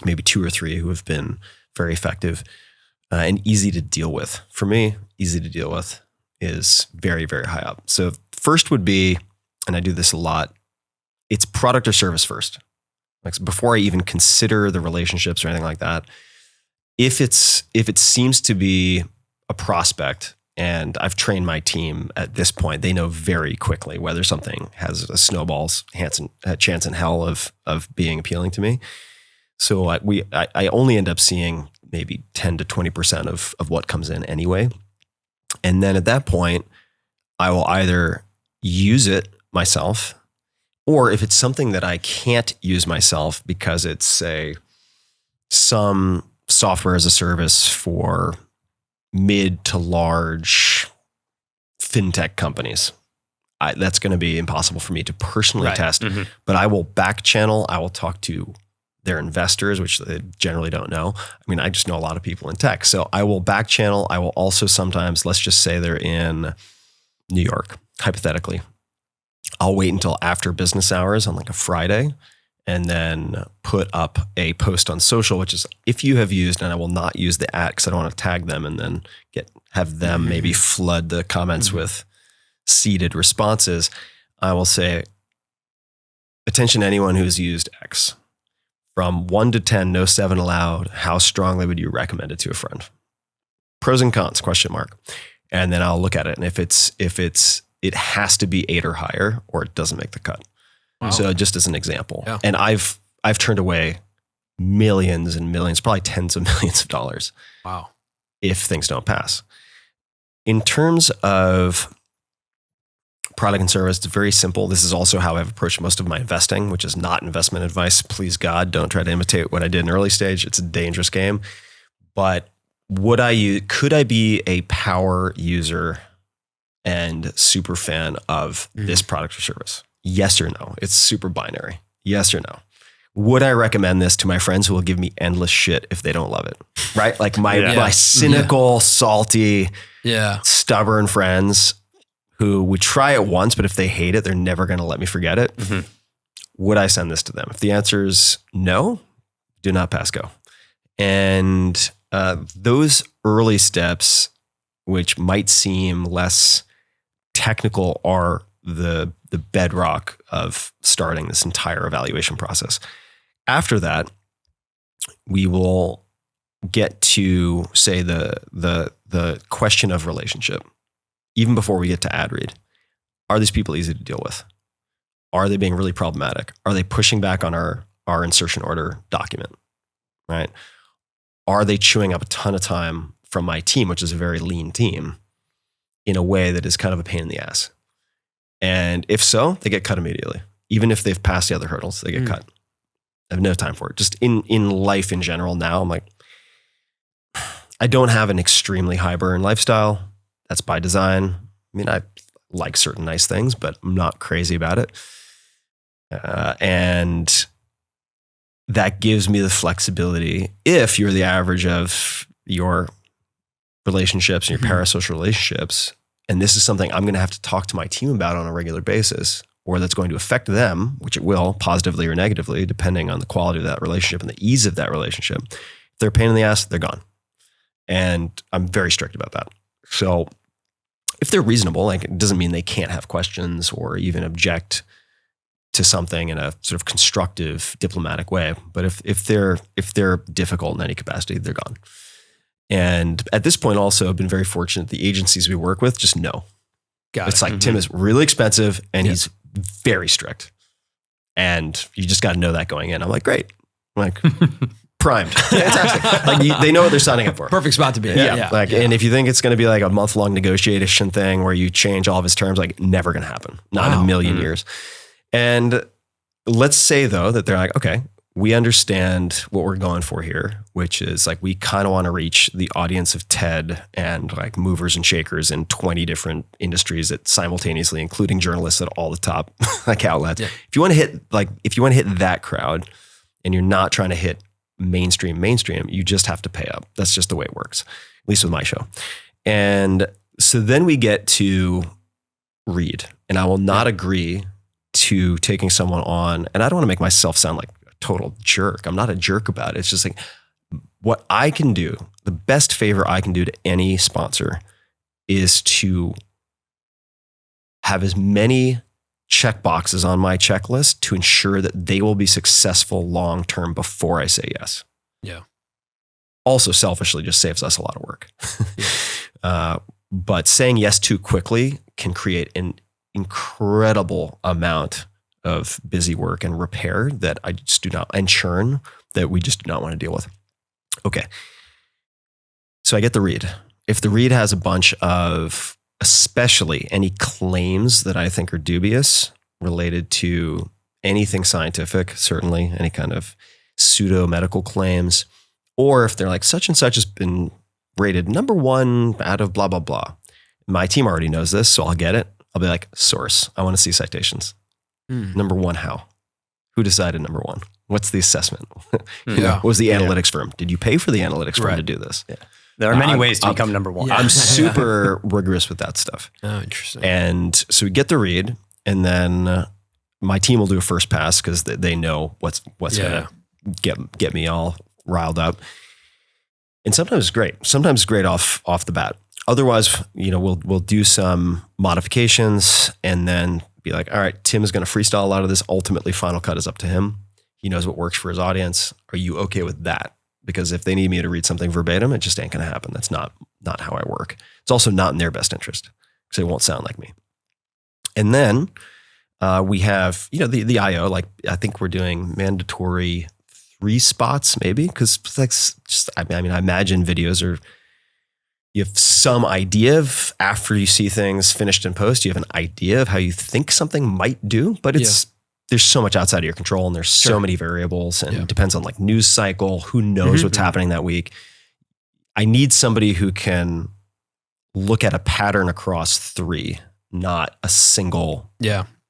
maybe 2 or 3 who have been very effective and easy to deal with. For me, easy to deal with is very, very high up. So first would be, and I do this a lot, it's product or service first. Like before I even consider the relationships or anything like that, if it seems to be a prospect, and I've trained my team at this point, they know very quickly whether something has a snowball's chance in hell of being appealing to me. So I only end up seeing maybe 10 to 20% of what comes in anyway. And then at that point, I will either use it myself, or if it's something that I can't use myself because it's, say, some software as a service for mid to large fintech companies, that's going to be impossible for me to personally test. But I will back channel. I will talk to their investors, which they generally don't know. I mean, I just know a lot of people in tech. So I will back channel. I will also sometimes, let's just say they're in New York, hypothetically. I'll wait until after business hours on like a Friday and then put up a post on social, which is if you have used, and I will not use the at because I don't want to tag them and then have them maybe flood the comments with seeded responses. I will say, attention anyone who's used X. From 1 to 10, no 7 allowed, how strongly would you recommend it to a friend? Pros and cons, ? And then I'll look at it. And if it has to be 8 or higher, or it doesn't make the cut. Wow. So just as an example, and I've turned away millions and millions, probably tens of millions of dollars. Wow. If things don't pass. In terms of product and service, it's very simple. This is also how I've approached most of my investing, which is not investment advice. Please God, don't try to imitate what I did in early stage. It's a dangerous game. But could I be a power user and super fan of this product or service? Yes or no? It's super binary. Yes or no? Would I recommend this to my friends who will give me endless shit if they don't love it? Right? Like my cynical, salty, stubborn friends who would try it once, but if they hate it, they're never going to let me forget it. Mm-hmm. Would I send this to them? If the answer is no, do not pass go. And those early steps, which might seem less technical, are the bedrock of starting this entire evaluation process. After that, we will get to, say, the question of relationship. Even before we get to ad read, are these people easy to deal with? Are they being really problematic? Are they pushing back on our insertion order document, right? Are they chewing up a ton of time from my team, which is a very lean team, in a way that is kind of a pain in the ass? And if so, they get cut immediately. Even if they've passed the other hurdles, they get cut. I have no time for it. Just in life in general now, I'm like, I don't have an extremely high burn lifestyle. That's by design. I mean, I like certain nice things, but I'm not crazy about it. And that gives me the flexibility. If you're the average of your relationships and your parasocial relationships, and this is something I'm going to have to talk to my team about on a regular basis, or that's going to affect them, which it will, positively or negatively, depending on the quality of that relationship and the ease of that relationship. If they're a pain in the ass, they're gone. And I'm very strict about that. So if they're reasonable, like, it doesn't mean they can't have questions or even object to something in a sort of constructive, diplomatic way. But if they're difficult in any capacity, they're gone. And at this point, also, I've been very fortunate. The agencies we work with just know. It's like, Tim is really expensive and he's very strict. And you just got to know that going in. I'm like, great. I'm like, primed. Fantastic. Like, they know what they're signing up for. Perfect spot to be. And if you think it's going to be like a month-long negotiation thing where you change all of his terms, like, never going to happen. Not in a million years. And let's say, though, that they're like, okay, we understand what we're going for here, which is like, we kind of want to reach the audience of TED and like movers and shakers in 20 different industries at simultaneously, including journalists at all the top like outlets. Yeah. If you want to hit that crowd and you're not trying to hit mainstream, you just have to pay up. That's just the way it works, at least with my show. And so then we get to read, and I will not agree to taking someone on, and I don't want to make myself sound like a total jerk. I'm not a jerk about it. It's just like, what I can do, the best favor I can do to any sponsor is to have as many check boxes on my checklist to ensure that they will be successful long-term before I say yes. Yeah. Also, selfishly, just saves us a lot of work. But saying yes too quickly can create an incredible amount of busy work and repair that I just do not, and churn that we just do not want to deal with. Okay. So I get the read. If the read has a bunch of, especially any claims that I think are dubious related to anything scientific, certainly any kind of pseudo medical claims, or if they're like, such and such has been rated number 1 out of blah, blah, blah. My team already knows this, so I'll get it. I'll be like, source. I want to see citations. Number 1, how? Who decided number 1? What's the assessment? What was the analytics firm? Did you pay for the analytics firm to do this? Yeah. There are many ways to become number 1. Yeah. I'm super rigorous with that stuff. Oh, interesting. And so we get the read, and then my team will do a first pass because they know what's going to get me all riled up. And sometimes it's great. Sometimes it's great off the bat. Otherwise, we'll do some modifications and then be like, all right, Tim is going to freestyle a lot of this. Ultimately, final cut is up to him. He knows what works for his audience. Are you okay with that? Because if they need me to read something verbatim, it just ain't going to happen. That's not how I work. It's also not in their best interest because it won't sound like me. And then we have, the IO, like, I think we're doing mandatory 3 spots maybe, because I imagine videos are, you have some idea of, after you see things finished in post, you have an idea of how you think something might do, but there's so much outside of your control, and there's so many variables, and it depends on like news cycle, who knows what's happening that week. I need somebody who can look at a pattern across 3, not a single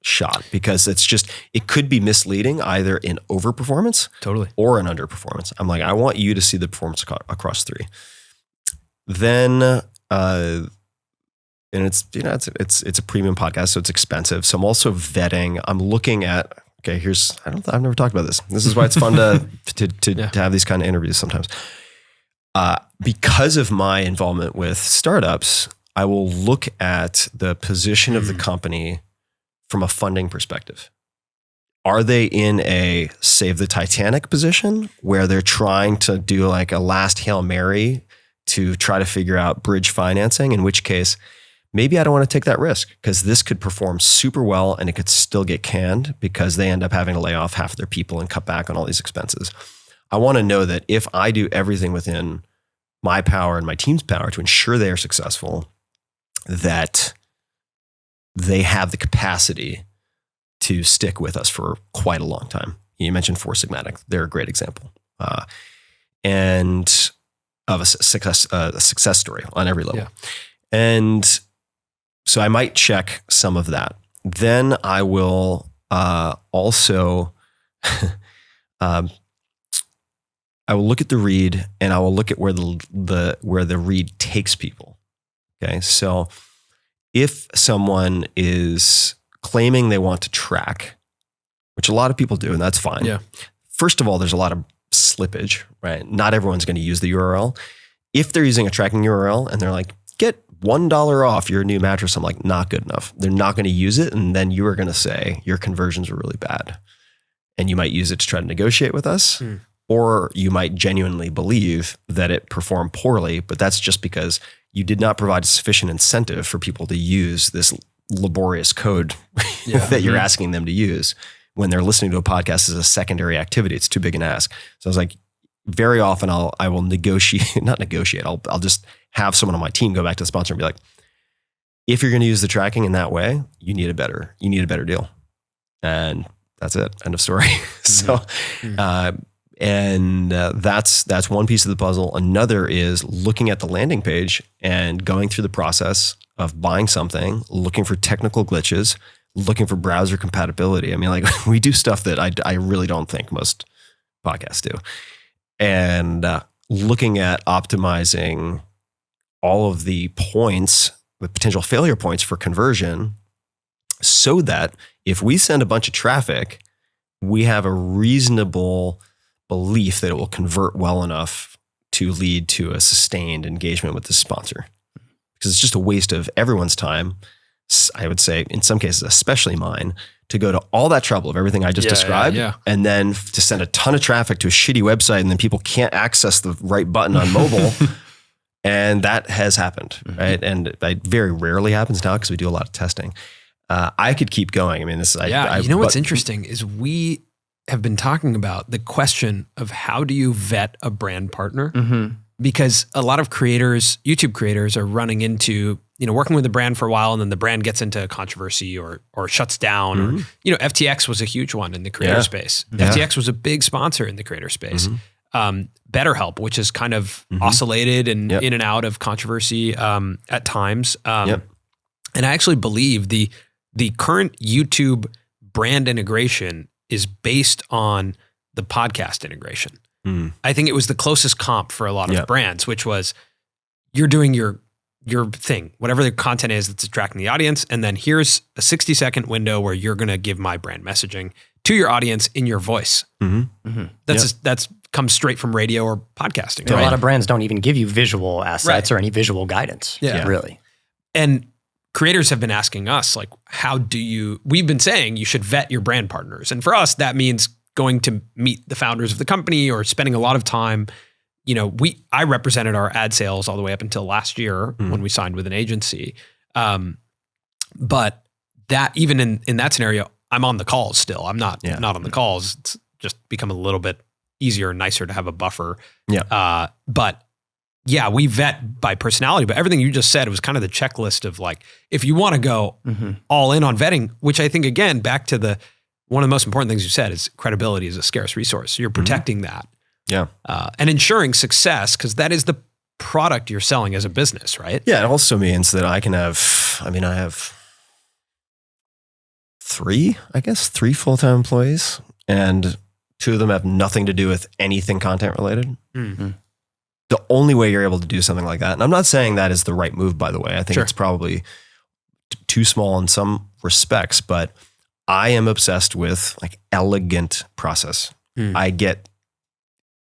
shot, because it could be misleading either in overperformance or in underperformance. I'm like, I want you to see the performance across 3. Then, and it's a premium podcast, so it's expensive. So I'm also vetting. I'm looking at, okay, I've never talked about this. This is why it's fun to have these kind of interviews sometimes. Because of my involvement with startups, I will look at the position of the company from a funding perspective. Are they in a save the Titanic position where they're trying to do like a last Hail Mary to try to figure out bridge financing, in which case maybe I don't want to take that risk because this could perform super well and it could still get canned because they end up having to lay off half of their people and cut back on all these expenses. I want to know that if I do everything within my power and my team's power to ensure they are successful, that they have the capacity to stick with us for quite a long time. You mentioned Four Sigmatic. They're a great example. And of a success story on every level. Yeah. And so I might check some of that. Then I will also, I will look at the read and I will look at where the read takes people. Okay. So if someone is claiming they want to track, which a lot of people do, and that's fine. Yeah. First of all, there's a lot of slippage, right? Not everyone's going to use the URL. If they're using a tracking URL and they're like, get $1 off your new mattress, I'm like, not good enough. They're not going to use it. And then you are going to say your conversions were really bad. And you might use it to try to negotiate with us. Or you might genuinely believe that it performed poorly, but that's just because you did not provide sufficient incentive for people to use this laborious code that you're asking them to use when they're listening to a podcast as a secondary activity. It's too big an ask. So I was like, very often I will negotiate, not negotiate. I'll just have someone on my team go back to the sponsor and be like, if you're going to use the tracking in that way, you need a better deal. And that's it. End of story. So, that's one piece of the puzzle. Another is looking at the landing page and going through the process of buying something, looking for technical glitches, looking for browser compatibility. I mean, like we do stuff that I really don't think most podcasts do. And looking at optimizing all of the points, the potential failure points for conversion, so that if we send a bunch of traffic, we have a reasonable belief that it will convert well enough to lead to a sustained engagement with the sponsor. Because it's just a waste of everyone's time, I would say, in some cases, especially mine, to go to all that trouble of everything I just described, and then to send a ton of traffic to a shitty website, and then people can't access the right button on mobile. And that has happened, right? And it very rarely happens now because we do a lot of testing. I could keep going. I mean, this is... what's interesting is we have been talking about the question of how do you vet a brand partner? Because a lot of creators, YouTube creators, are running into, working with a brand for a while and then the brand gets into controversy or shuts down. Or, FTX was a huge one in the creator space. FTX was a big sponsor in the creator space. BetterHelp, which is kind of oscillated and in and out of controversy at times. And I actually believe the current YouTube brand integration is based on the podcast integration. I think it was the closest comp for a lot of brands, which was you're doing your thing, whatever the content is that's attracting the audience. And then here's a 60-second window where you're going to give my brand messaging to your audience in your voice. That's comes straight from radio or podcasting. Right? A lot of brands don't even give you visual assets or any visual guidance. Really. And creators have been asking us, like, we've been saying you should vet your brand partners. And for us, that means going to meet the founders of the company or spending a lot of time. I represented our ad sales all the way up until last year when we signed with an agency. But that even in that scenario, I'm on the calls still. I'm not on the calls. It's just become a little bit easier and nicer to have a buffer. But we vet by personality, but everything you just said was kind of the checklist of like, if you want to go all in on vetting, which I think, again, back to one of the most important things you said is credibility is a scarce resource. You're protecting that. And ensuring success, because that is product you're selling as a business, right? Yeah, it also means that I have three full-time employees, and 2 of them have nothing to do with anything content related. Mm-hmm. The only way you're able to do something like that, and I'm not saying that is the right move, by the way. I think it's probably too small in some respects, but I am obsessed with like elegant process. I get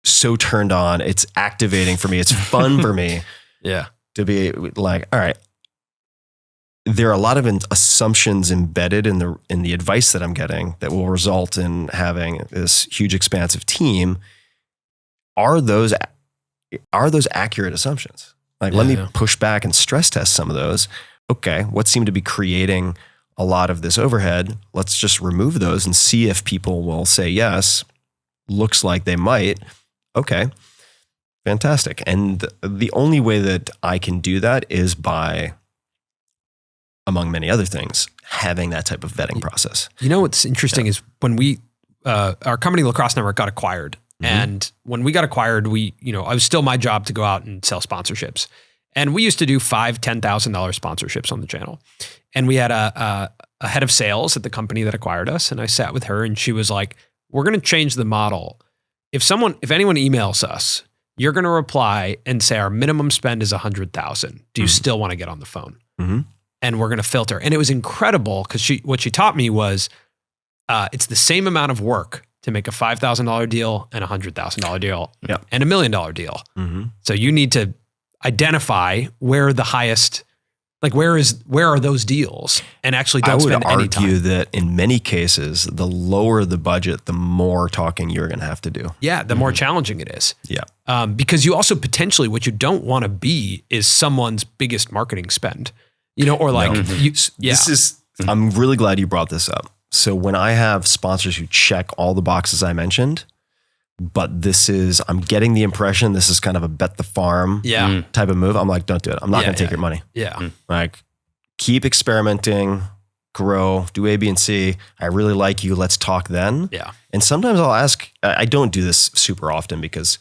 so turned on. It's activating for me. It's fun for me. Yeah. To be like, all right, there are a lot of assumptions embedded in the advice that I'm getting that will result in having this huge expansive team. Are those accurate assumptions? Like, let me push back and stress test some of those. Okay, what seemed to be creating a lot of this overhead? Let's just remove those and see if people will say yes. Looks like they might. Okay, fantastic. And the only way that I can do that is by, among many other things, having that type of vetting process. You know what's interesting is when we, our company Lacrosse Network got acquired. And when we got acquired, it was still my job to go out and sell sponsorships. And we used to do $5,000, $10,000 sponsorships on the channel. And we had a head of sales at the company that acquired us. And I sat with her and she was like, we're going to change the model. If anyone emails us, you're going to reply and say our minimum spend is $100,000. Do you still want to get on the phone? Mm-hmm. And we're going to filter. And it was incredible because what she taught me was it's the same amount of work to make a $5,000 deal and a $100,000 deal and $1 million deal. Mm-hmm. So you need to identify where the highest, like where are those deals, and actually don't spend any time. I would argue that in many cases, the lower the budget, the more talking you're going to have to do. Yeah, the more challenging it is. Yeah. Because you also potentially, what you don't want to be is someone's biggest marketing spend, or like, I'm really glad you brought this up. So when I have sponsors who check all the boxes I mentioned, but I'm getting the impression this is kind of a bet the farm type of move, I'm like, don't do it. I'm not going to take your money. Yeah. Like, keep experimenting, grow, do A, B, and C. I really like you. Let's talk then. Yeah. And sometimes I'll ask, I don't do this super often because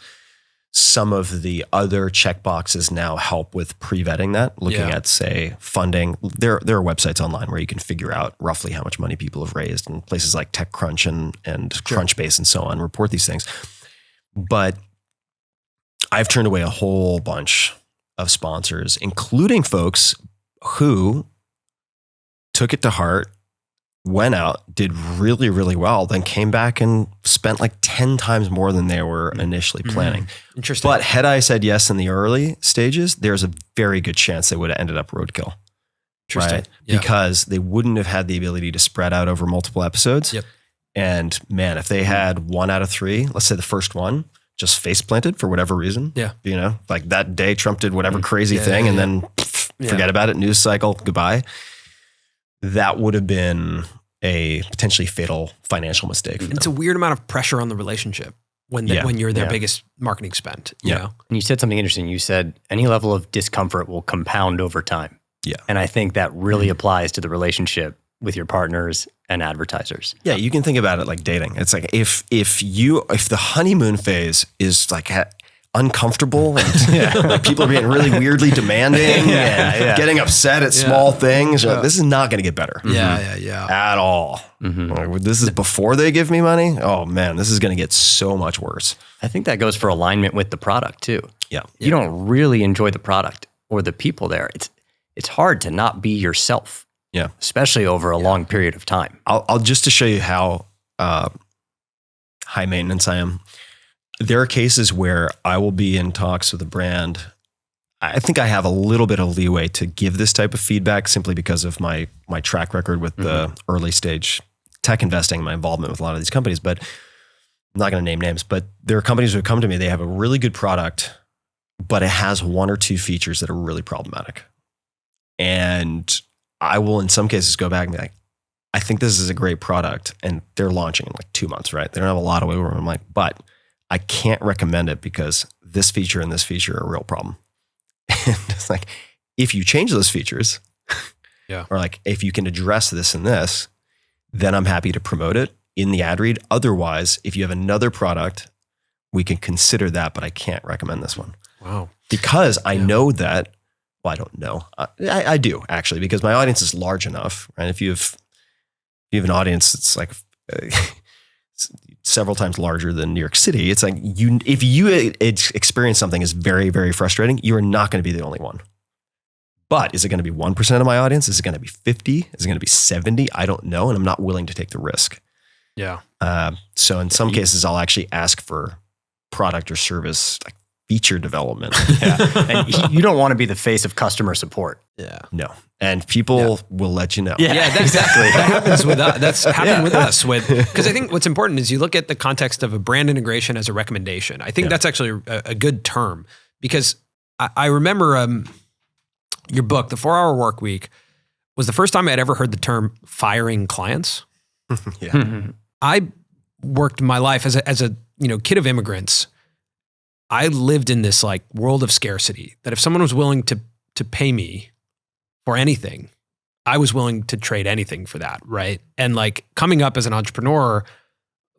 some of the other checkboxes now help with pre-vetting that, looking at, say, funding. There are websites online where you can figure out roughly how much money people have raised, and places like TechCrunch and Crunchbase and so on report these things. But I've turned away a whole bunch of sponsors, including folks who took it to heart, went out, did really, really well, then came back and spent like 10 times more than they were initially planning. Interesting. But had I said yes in the early stages, there's a very good chance they would have ended up roadkill. Interesting. Right? Yeah. Because they wouldn't have had the ability to spread out over multiple episodes. Yep. And man, if they had 1 out of 3, let's say the first one just face planted for whatever reason, like that day Trump did whatever crazy thing and then forget about it, news cycle, goodbye. That would have been a potentially fatal financial mistake. It's a weird amount of pressure on the relationship when you're their biggest marketing spend. You know? And you said something interesting. You said any level of discomfort will compound over time. Yeah. And I think that really applies to the relationship with your partners and advertisers. Yeah, you can think about it like dating. It's like if the honeymoon phase is like uncomfortable and like people are being really weirdly demanding and getting upset at small things, this is not going to get better. At all. Like, this is before they give me money. Oh man, this is going to get so much worse. I think that goes for alignment with the product too. Yeah. You don't really enjoy the product or the people there. It's hard to not be yourself. Yeah. Especially over a long period of time. I'll just to show you how high maintenance I am. There are cases where I will be in talks with a brand. I think I have a little bit of leeway to give this type of feedback simply because of my track record with the early stage tech investing, my involvement with a lot of these companies, but I'm not going to name names, but there are companies who have come to me, they have a really good product, but it has 1 or 2 features that are really problematic. And I will in some cases go back and be like, I think this is a great product, and they're launching in like 2 months, right? They don't have a lot of wiggle room. I'm like, but I can't recommend it because this feature and this feature are a real problem. And it's like, if you change those features, or like if you can address this and this, then I'm happy to promote it in the ad read. Otherwise, if you have another product, we can consider that, but I can't recommend this one. Wow. Because I know that, well, I don't know. I do actually, because my audience is large enough, right? If you have an audience that's like several times larger than New York City, it's like if you experience something as very, very frustrating, you are not going to be the only one. But is it going to be 1% of my audience? Is it going to be 50? Is it going to be 70? I don't know. And I'm not willing to take the risk. Yeah. So in some cases, I'll actually ask for product or service, like feature development. And you don't want to be the face of customer support. Yeah. No. And people will let you know. Yeah, exactly. That happens with us. That's happened with us. Because I think what's important is you look at the context of a brand integration as a recommendation. I think that's actually a good term, because I remember your book, The 4-Hour Workweek, was the first time I'd ever heard the term firing clients. I worked my life as a kid of immigrants. I lived in this like world of scarcity, that if someone was willing to pay me for anything, I was willing to trade anything for that, right? And like coming up as an entrepreneur,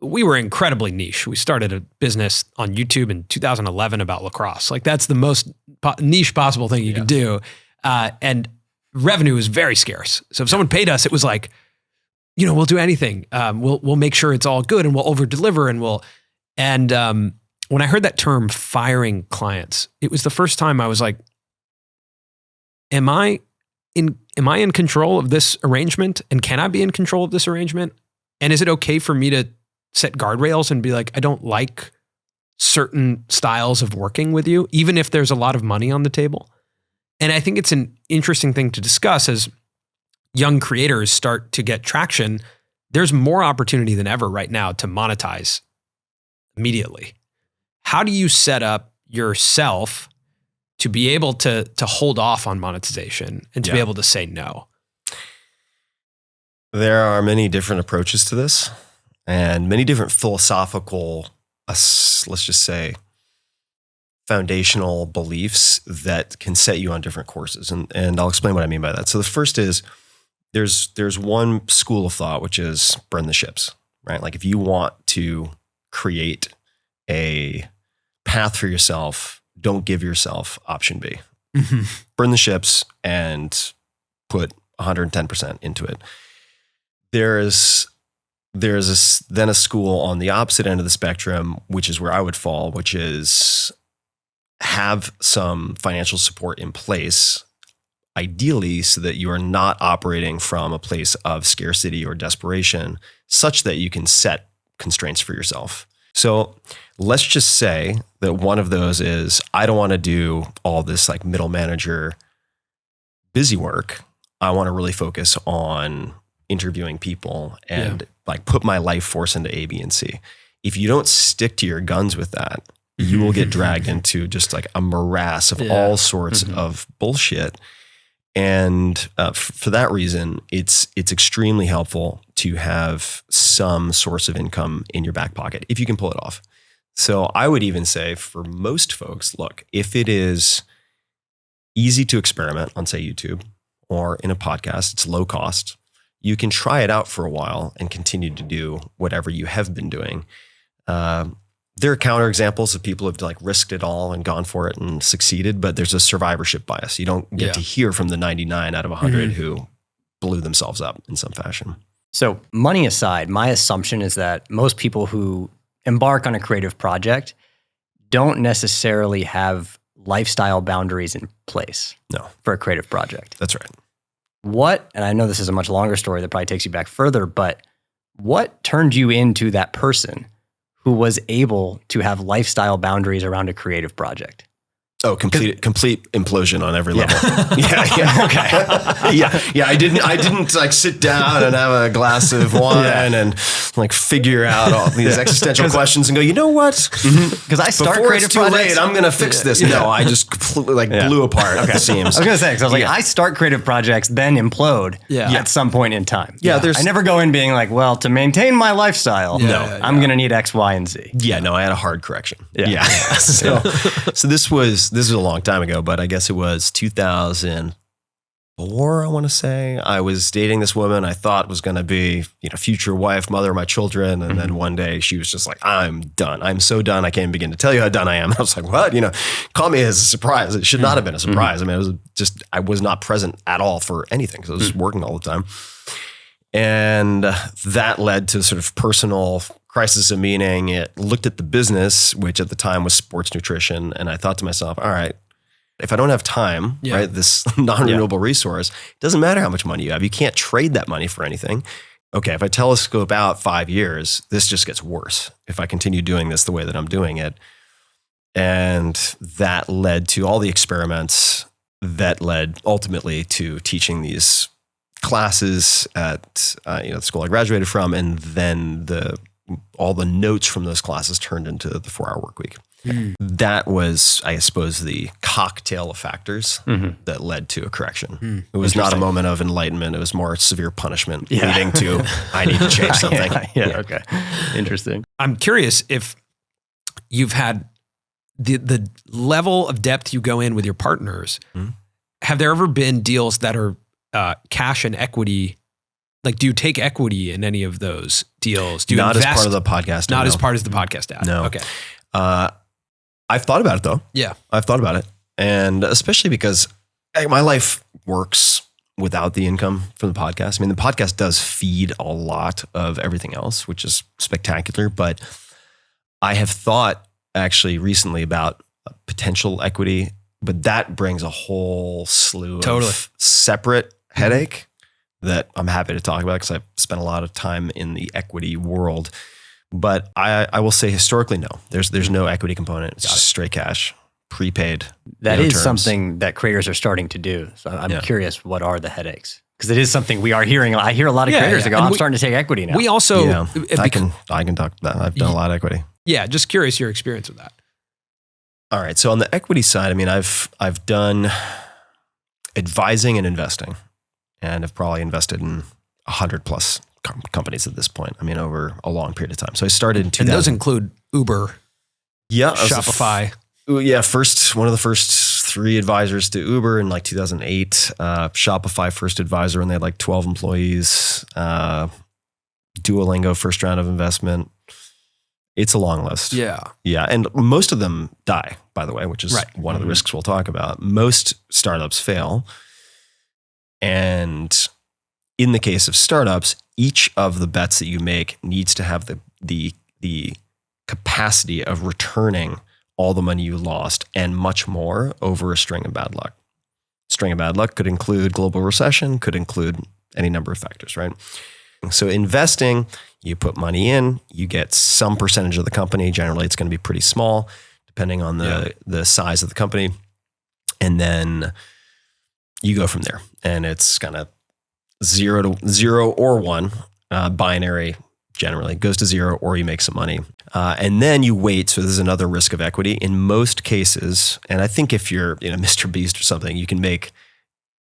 we were incredibly niche. We started a business on YouTube in 2011 about lacrosse. Like that's the most niche possible thing you can do. And revenue is very scarce. So if someone paid us, it was like, we'll do anything. We'll make sure it's all good, and we'll over deliver, and when I heard that term firing clients, it was the first time I was like, am I in control of this arrangement? And can I be in control of this arrangement? And is it okay for me to set guardrails and be like, I don't like certain styles of working with you, even if there's a lot of money on the table? And I think it's an interesting thing to discuss as young creators start to get traction. There's more opportunity than ever right now to monetize immediately. How do you set up yourself to be able to hold off on monetization and to be able to say no? There are many different approaches to this, and many different philosophical, let's just say, foundational beliefs that can set you on different courses. And I'll explain what I mean by that. So the first is there's one school of thought, which is burn the ships, right? Like if you want to create a path for yourself, don't give yourself option B. Burn the ships and put 110% into it. There's then a school on the opposite end of the spectrum, which is where I would fall, which is have some financial support in place, ideally so that you are not operating from a place of scarcity or desperation, such that you can set constraints for yourself. So let's just say that one of those is, I don't want to do all this like middle manager busy work. I want to really focus on interviewing people and like put my life force into A, B, and C. If you don't stick to your guns with that, you will get dragged into just like a morass of all sorts of bullshit. And for that reason, it's extremely helpful to have some source of income in your back pocket if you can pull it off. So I would even say for most folks, look, if it is easy to experiment on, say, YouTube or in a podcast, it's low cost, you can try it out for a while and continue to do whatever you have been doing. There are counterexamples of people who have like risked it all and gone for it and succeeded, but there's a survivorship bias. You don't get to hear from the 99 out of 100 who blew themselves up in some fashion. So money aside, my assumption is that most people who embark on a creative project don't necessarily have lifestyle boundaries in place for a creative project. That's right. What, and I know this is a much longer story that probably takes you back further, but what turned you into that person who was able to have lifestyle boundaries around a creative project? Oh, complete implosion on every level. Okay. I didn't like sit down and have a glass of wine and like figure out all these existential questions and go, you know what? Because I start before creative it's too projects. late, I'm going to fix this. No, I just completely blew apart at the seams. I was going to say, because I was like, I start creative projects, then implode at some point in time. I never go in being like, well, to maintain my lifestyle, I'm going to need X, Y, and Z. Yeah, no, I had a hard correction. So this was a long time ago, but I guess it was 2013 2004, I want to say. I was dating this woman I thought was going to be, future wife, mother of my children. And then one day she was just like, I'm done. I'm so done. I can't even begin to tell you how done I am. I was like, what? Call me as a surprise. It should not have been a surprise. I mean, I was not present at all for anything because I was working all the time. And that led to sort of personal crisis of meaning. It looked at the business, which at the time was sports nutrition. And I thought to myself, all right, if I don't have time, right, this non-renewable resource, it doesn't matter how much money you have. You can't trade that money for anything. Okay, if I telescope out 5 years, this just gets worse if I continue doing this the way that I'm doing it. And that led to all the experiments that led ultimately to teaching these classes at the school I graduated from, and then all the notes from those classes turned into the 4-hour work week. That was, I suppose, the cocktail of factors that led to a correction. It was not a moment of enlightenment. It was more severe punishment leading to, I need to change something. Okay. Interesting. I'm curious if you've had the level of depth you go in with your partners. Have there ever been deals that are cash and equity? Like, do you take equity in any of those deals? Do you not invest? As part of the podcast? Not as part of the podcast ad? No. Okay. I've thought about it though. Yeah. I've thought about it. And especially because my life works without the income from the podcast. I mean, the podcast does feed a lot of everything else, which is spectacular. But I have thought actually recently about potential equity, but that brings a whole slew of separate headache that I'm happy to talk about because I've spent a lot of time in the equity world. But I will say historically, no. There's no equity component. It's just straight cash, prepaid. That is something that creators are starting to do. So I'm curious, what are the headaches? Because it is something we are hearing. I hear a lot of creators that go, I'm starting to take equity now. We also... I can talk about that. I've done a lot of equity. Yeah, just curious your experience with that. All right. So on the equity side, I mean, I've done advising and investing, and have probably invested in 100 plus companies at this point. I mean, over a long period of time. So I started in 2000. And those include Uber, Shopify. One of the first 3 advisors to Uber in like 2008. Shopify first advisor when they had like 12 employees. Duolingo first round of investment. It's a long list. Yeah. Yeah. And most of them die, by the way, which is one of the risks we'll talk about. Most startups fail. And in the case of startups, each of the bets that you make needs to have the capacity of returning all the money you lost and much more over a string of bad luck. String of bad luck could include global recession, could include any number of factors, right? So investing, you put money in, you get some percentage of the company. Generally, it's going to be pretty small, depending on the size of the company. And then you go from there. And it's kind of 0 or 1, binary generally. It goes to 0 or you make some money. And then you wait. So there's another risk of equity. In most cases, and I think if you're Mr. Beast or something, you can make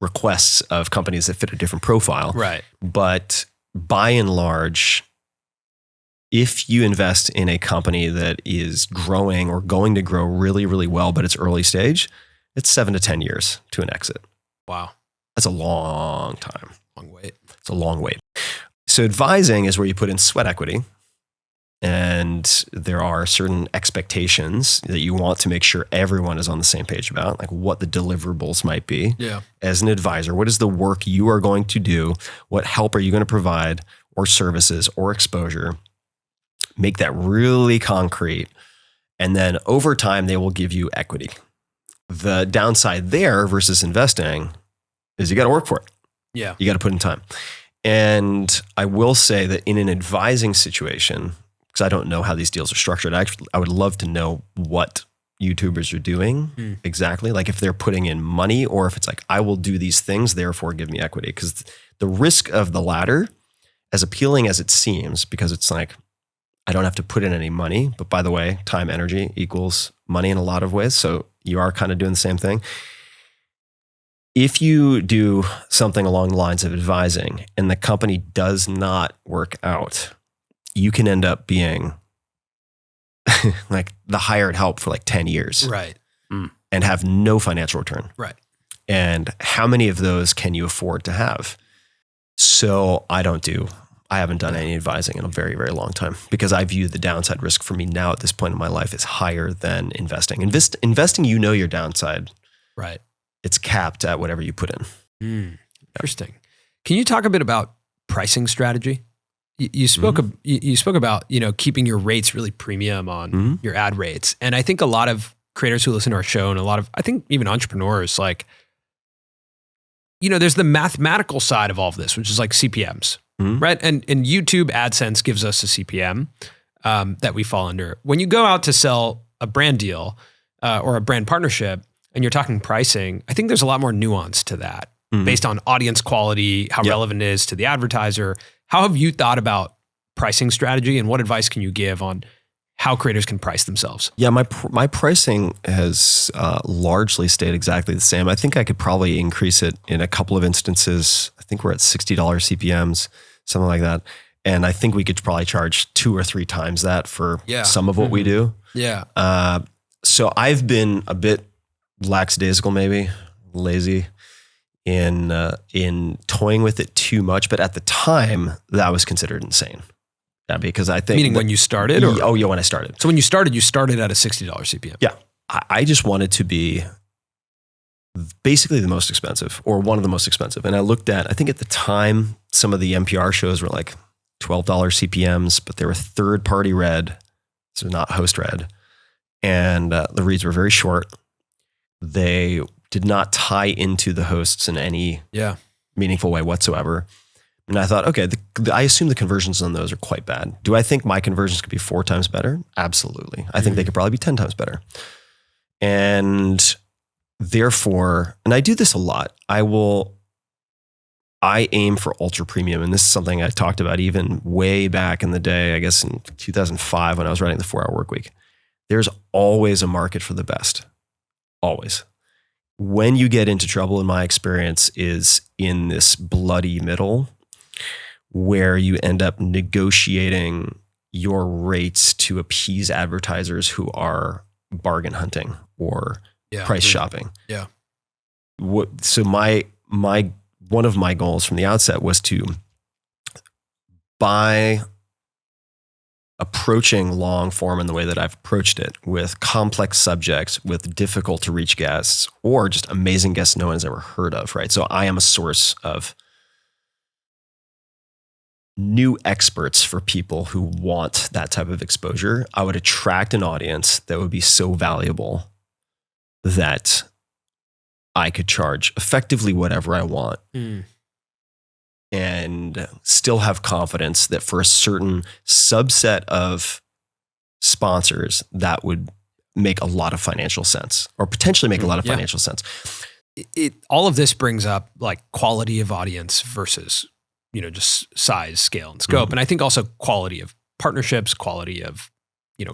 requests of companies that fit a different profile. Right. But by and large, if you invest in a company that is growing or going to grow really, really well, but it's early stage, it's 7 to 10 years to an exit. Wow. That's a long time. Long wait. It's a long wait. So advising is where you put in sweat equity, and there are certain expectations that you want to make sure everyone is on the same page about, like what the deliverables might be. Yeah. As an advisor, what is the work you are going to do? What help are you going to provide, or services or exposure? Make that really concrete. And then over time, they will give you equity. The downside there versus investing is you got to work for it. Yeah. You got to put in time. And I will say that in an advising situation, because I don't know how these deals are structured, I would love to know what YouTubers are doing exactly. Like if they're putting in money, or if it's like, I will do these things, therefore give me equity. Because the risk of the latter, as appealing as it seems, because it's like, I don't have to put in any money, but by the way, time, energy equals money in a lot of ways. So you are kind of doing the same thing. If you do something along the lines of advising and the company does not work out, you can end up being like the hired help for like 10 years. Right. And have no financial return. Right. And how many of those can you afford to have? So I haven't done any advising in a very, very long time because I view the downside risk for me now at this point in my life is higher than investing. Investing, you know your downside. Right. It's capped at whatever you put in. Interesting. Can you talk a bit about pricing strategy? You spoke you spoke about, keeping your rates really premium on your ad rates. And I think a lot of creators who listen to our show and I think even entrepreneurs, there's the mathematical side of all of this, which is like CPMs, right? And YouTube AdSense gives us a CPM that we fall under. When you go out to sell a brand deal or a brand partnership and you're talking pricing, I think there's a lot more nuance to that based on audience quality, how relevant it is to the advertiser. How have you thought about pricing strategy and what advice can you give on how creators can price themselves? Yeah, my pricing has largely stayed exactly the same. I think I could probably increase it in a couple of instances. I think we're at $60 CPMs, something like that. And I think we could probably charge 2 or 3 times that for some of what we do. Yeah. So I've been a bit lackadaisical, maybe lazy in toying with it too much. But at the time, that was considered insane. Yeah, because I think... Meaning when you started? Oh, yeah, when I started. So when you started at a $60 CPM? Yeah. I just wanted to be basically the most expensive or one of the most expensive. And I looked at, I think at the time, some of the NPR shows were like $12 CPMs, but they were third-party read, so not host read. And the reads were very short. They did not tie into the hosts in any meaningful way whatsoever. And I thought, okay, I assume the conversions on those are quite bad. Do I think my conversions could be 4 times better? Absolutely. I think they could probably be 10 times better. And therefore, and I do this a lot, I aim for ultra premium. And this is something I talked about even way back in the day, I guess in 2005 when I was writing the 4-Hour Workweek. There's always a market for the best. Always. When you get into trouble, in my experience, is in this bloody middle where you end up negotiating your rates to appease advertisers who are bargain hunting or price shopping. Yeah. So one of my goals from the outset was to, by approaching long form in the way that I've approached it, with complex subjects, with difficult to reach guests, or just amazing guests no one has ever heard of, right? So I am a source of new experts for people who want that type of exposure. I would attract an audience that would be so valuable that I could charge effectively whatever I want and still have confidence that for a certain subset of sponsors that would make a lot of financial sense or potentially make a lot of financial sense. All of this brings up like quality of audience versus just size, scale, and scope. And I think also quality of partnerships, quality of,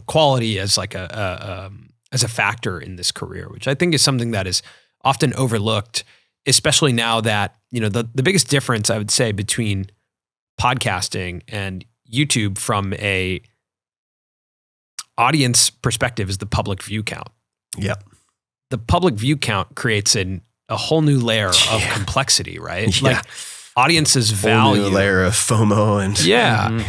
quality as like as a factor in this career, which I think is something that is often overlooked, especially now that, the biggest difference I would say between podcasting and YouTube from a audience perspective is the public view count. Yeah. The public view count creates a whole new layer of complexity, right? Yeah. Like, audiences value a layer of FOMO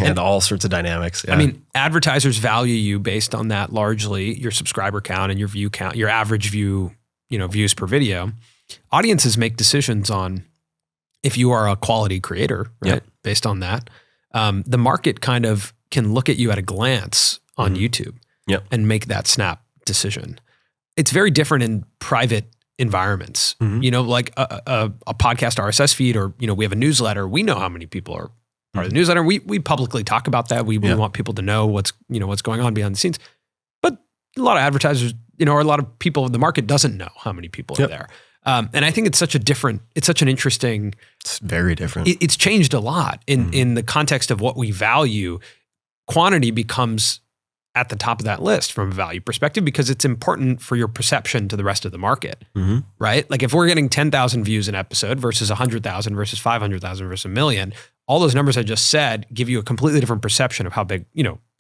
and all sorts of dynamics. Yeah. I mean, advertisers value you based on that largely, your subscriber count and your view count, your average view, views per video. Audiences make decisions on if you are a quality creator, right? Based on that. The market kind of can look at you at a glance on YouTube and make that snap decision. It's very different in private environments, like a podcast RSS feed, or, we have a newsletter. We know how many people are part of the newsletter. We publicly talk about that. We want people to know what's going on behind the scenes. But a lot of advertisers, or a lot of people in the market doesn't know how many people are there. And I think it's such an interesting. It's very different. It's changed a lot in the context of what we value. Quantity becomes at the top of that list from a value perspective because it's important for your perception to the rest of the market, right? Like if we're getting 10,000 views an episode versus 100,000 versus 500,000 versus 1 million, all those numbers I just said give you a completely different perception of how big,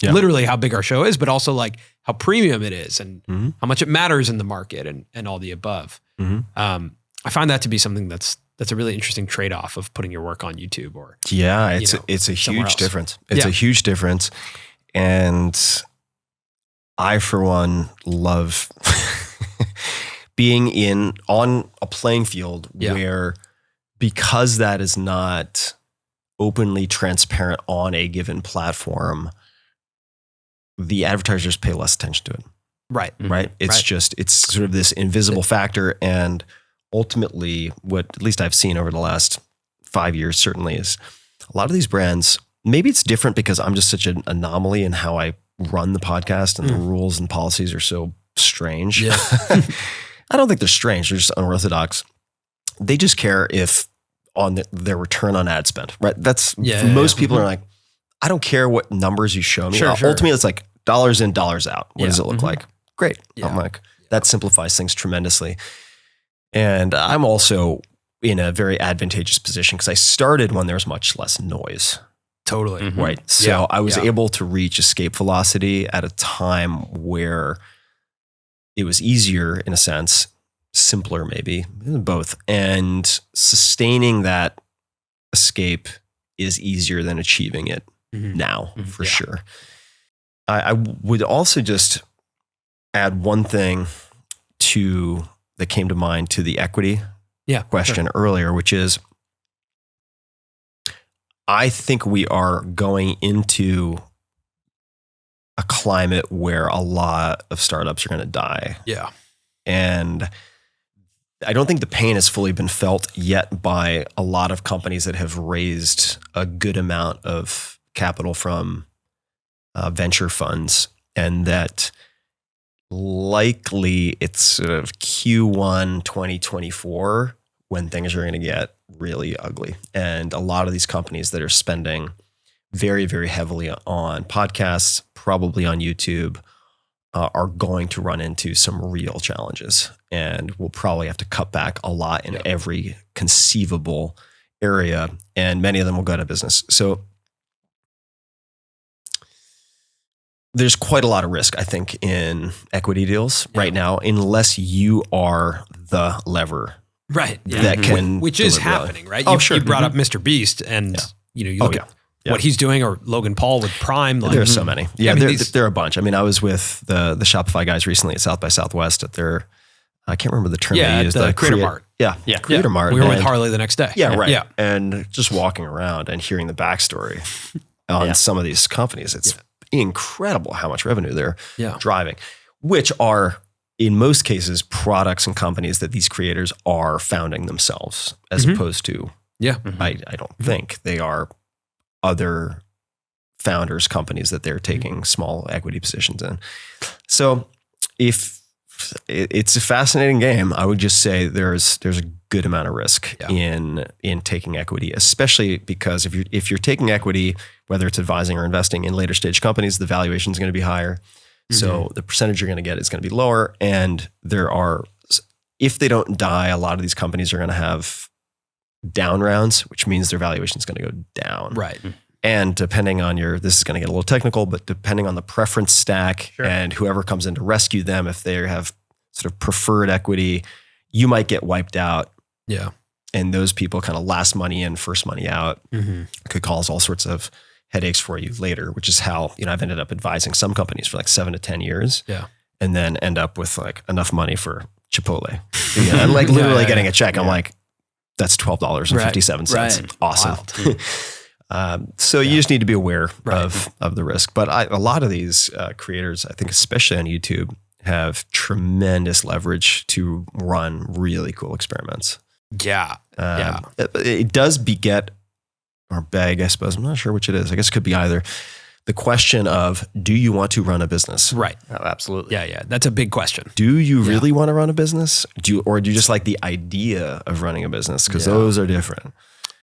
literally how big our show is, but also like how premium it is and how much it matters in the market and all the above. I find that to be something that's a really interesting trade-off of putting your work on YouTube or it's a huge difference. It's a huge difference. And I, for one, love being on a playing field where, because that is not openly transparent on a given platform, the advertisers pay less attention to it. Right. Right. It's just, it's sort of this invisible factor. And ultimately, what at least I've seen over the last 5 years certainly is a lot of these brands, maybe it's different because I'm just such an anomaly in how I run the podcast and the rules and policies are so strange. Yeah. I don't think they're strange. They're just unorthodox. They just care if on their return on ad spend, right? That's most people are like, I don't care what numbers you show me. Sure. Ultimately, it's like dollars in, dollars out. What does it look like? Great. Yeah. I'm like, that simplifies things tremendously. And I'm also in a very advantageous position because I started when there was much less noise. Totally. Right. So I was able to reach escape velocity at a time where it was easier in a sense, simpler maybe, both. And sustaining that escape is easier than achieving it now, for sure. I would also just add one thing that came to mind to the equity question earlier, which is, I think we are going into a climate where a lot of startups are going to die. Yeah. And I don't think the pain has fully been felt yet by a lot of companies that have raised a good amount of capital from venture funds, and that likely it's sort of Q1 2024 when things are going to get really ugly. And a lot of these companies that are spending very, very heavily on podcasts, probably on YouTube, are going to run into some real challenges, and we'll probably have to cut back a lot in every conceivable area, and many of them will go out of business. So there's quite a lot of risk, I think, in equity deals right now, unless you are the lever. Right. That can which is happening, right? Oh, you, sure. you brought up Mr. Beast, and you look at what he's doing, or Logan Paul with Prime. Like, there are so many. Yeah, I mean, there are a bunch. I mean, I was with the Shopify guys recently at South by Southwest at their, I can't remember the term they used. The Creator Mart. Yeah. Creator Mart. We were with Harley the next day. Yeah, right. Yeah. And just walking around and hearing the backstory on some of these companies, it's incredible how much revenue they're driving, which are, in most cases, products and companies that these creators are founding themselves, as opposed to, I don't think they are other founders' companies that they're taking small equity positions in. So if it's a fascinating game, I would just say there's a good amount of risk in taking equity, especially because if you're taking equity, whether it's advising or investing in later stage companies, the valuation is going to be higher. So the percentage you're going to get is going to be lower. And if they don't die, a lot of these companies are going to have down rounds, which means their valuation is going to go down. Right. And depending on this is going to get a little technical, but depending on the preference stack and whoever comes in to rescue them, if they have sort of preferred equity, you might get wiped out. Yeah. And those people kind of last money in, first money out, could cause all sorts of headaches for you later, which is how, I've ended up advising some companies for like 7 to 10 years. Yeah. And then end up with like enough money for Chipotle. I'm like literally getting a check. I'm like, that's $12.57. Right. Awesome. So you just need to be aware of the risk. But a lot of these creators, I think, especially on YouTube, have tremendous leverage to run really cool experiments. Yeah. It does beget or beg, I suppose. I'm not sure which it is. I guess it could be either. The question of, do you want to run a business? Right. Oh, absolutely. Yeah. That's a big question. Do you really want to run a business? Or do you just like the idea of running a business? Because those are different.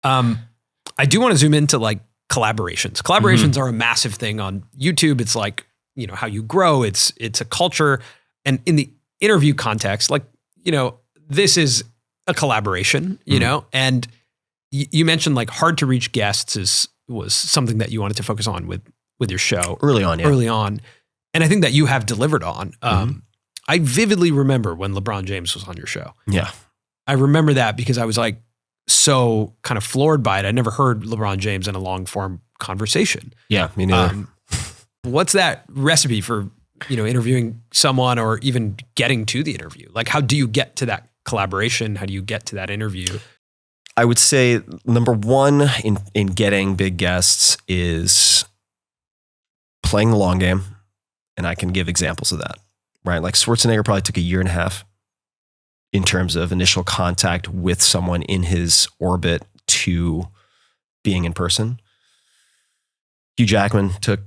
I do want to zoom into like collaborations. Collaborations are a massive thing on YouTube. It's like, how you grow. It's a culture. And in the interview context, like, this is a collaboration, and you mentioned like hard to reach guests was something that you wanted to focus on with your show early on. And I think that you have delivered on. I vividly remember when LeBron James was on your show. Yeah. I remember that because I was like so kind of floored by it. I never heard LeBron James in a long form conversation. Yeah, me neither. What's that recipe for, interviewing someone or even getting to the interview? Like, how do you get to that collaboration? How do you get to that interview? I would say number one in getting big guests is playing the long game. And I can give examples of that, right? Like Schwarzenegger probably took 1.5 years in terms of initial contact with someone in his orbit to being in person. Hugh Jackman took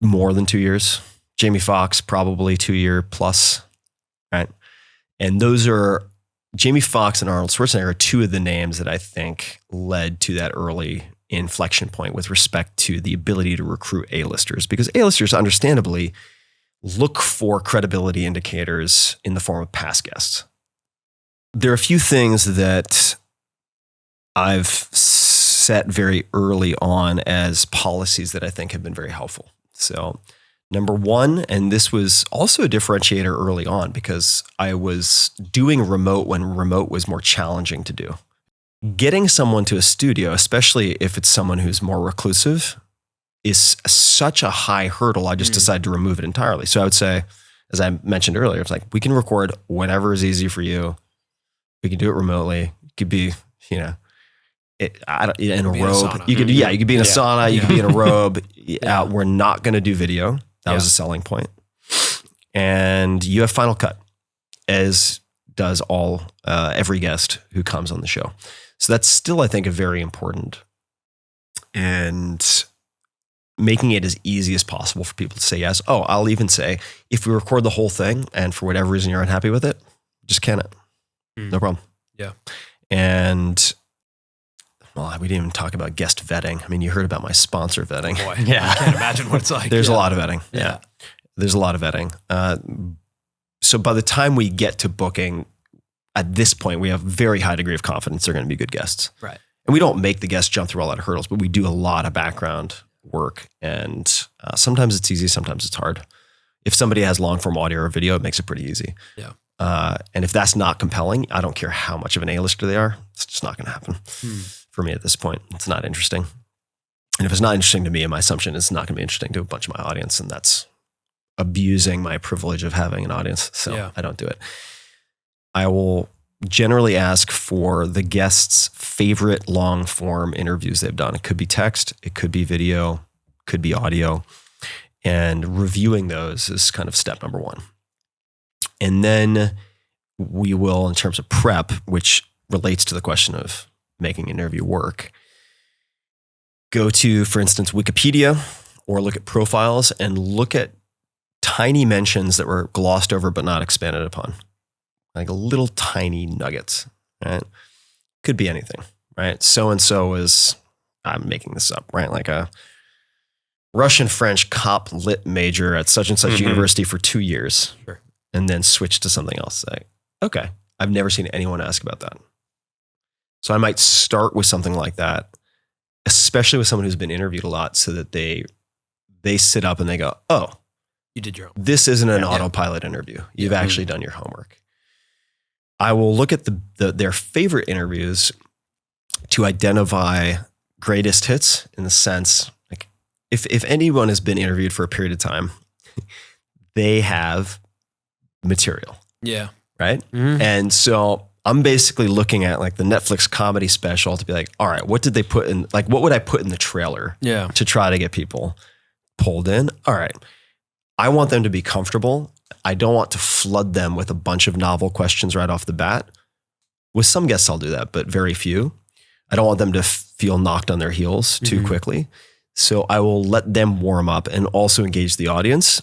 more than 2 years. Jamie Foxx, probably 2 year plus, right? And Jamie Foxx and Arnold Schwarzenegger are two of the names that I think led to that early inflection point with respect to the ability to recruit A-listers, because A-listers understandably look for credibility indicators in the form of past guests. There are a few things that I've set very early on as policies that I think have been very helpful. So number one, and this was also a differentiator early on because I was doing remote when remote was more challenging to do. Getting someone to a studio, especially if it's someone who's more reclusive, is such a high hurdle. I just decided to remove it entirely. So I would say, as I mentioned earlier, it's like, we can record whatever is easy for you. We can do it remotely. It could be, in a robe. You could be in a sauna. You could be in a robe. We're not going to do video. That was a selling point. And you have Final Cut, as does every guest who comes on the show. So that's still, I think, a very important, and making it as easy as possible for people to say yes. Oh, I'll even say, if we record the whole thing and for whatever reason you're unhappy with it, just can it. No problem. Yeah. And well, we didn't even talk about guest vetting. I mean, you heard about my sponsor vetting. Boy, I can't imagine what it's like. There's a lot of vetting. Yeah. There's a lot of vetting. So by the time we get to booking, at this point, we have a very high degree of confidence they're going to be good guests. Right. And we don't make the guests jump through all that hurdles, but we do a lot of background work. And sometimes it's easy, sometimes it's hard. If somebody has long form audio or video, it makes it pretty easy. Yeah. And if that's not compelling, I don't care how much of an A-lister they are, it's just not going to happen for me at this point. It's not interesting. And if it's not interesting to me, my assumption is it's not going to be interesting to a bunch of my audience. And that's abusing my privilege of having an audience. So I don't do it. I will generally ask for the guest's favorite long form interviews they've done. It could be text, it could be video, could be audio. And reviewing those is kind of step number one. And then we will, in terms of prep, which relates to the question of making an interview work, go to, for instance, Wikipedia, or look at profiles and look at tiny mentions that were glossed over but not expanded upon. Like little tiny nuggets, right? Could be anything, right? So-and-so is, I'm making this up, right? Like a Russian-French cop lit major at such and such university for 2 years. Sure. And then switch to something else. Like, okay, I've never seen anyone ask about that. So I might start with something like that, especially with someone who's been interviewed a lot, so that they sit up and they go, oh, you did your own. This isn't an autopilot interview. You've actually done your homework. I will look at their favorite interviews to identify greatest hits, in the sense, like if anyone has been interviewed for a period of time, they have material. Yeah. Right. And so I'm basically looking at like the Netflix comedy special to be like, all right, what did they put in? Like, what would I put in the trailer to try to get people pulled in? All right. I want them to be comfortable. I don't want to flood them with a bunch of novel questions right off the bat. With some guests, I'll do that, but very few. I don't want them to feel knocked on their heels too quickly. So I will let them warm up and also engage the audience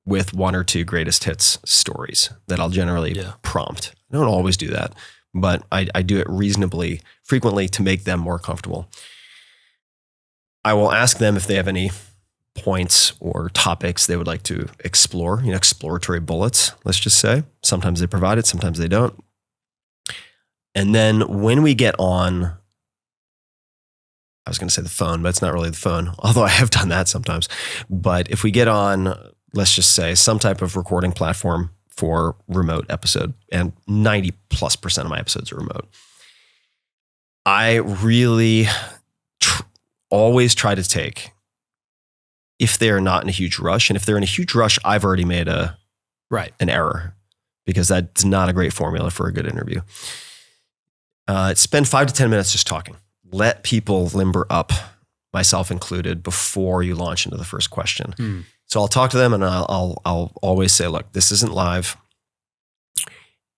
with 1 or 2 greatest hits stories that I'll generally prompt. I don't always do that, but I do it reasonably frequently to make them more comfortable. I will ask them if they have any points or topics they would like to explore, exploratory bullets, let's just say. Sometimes they provide it, sometimes they don't. And then when we get on, I was going to say the phone, but it's not really the phone, although I have done that sometimes. But if we get on, let's just say, some type of recording platform, for remote episode, and 90+% of my episodes are remote. I really always try to take, if they're not in a huge rush, and if they're in a huge rush, I've already made an error, because that's not a great formula for a good interview. Spend 5 to 10 minutes just talking. Let people limber up, myself included, before you launch into the first question. So I'll talk to them, and I'll always say, look, this isn't live.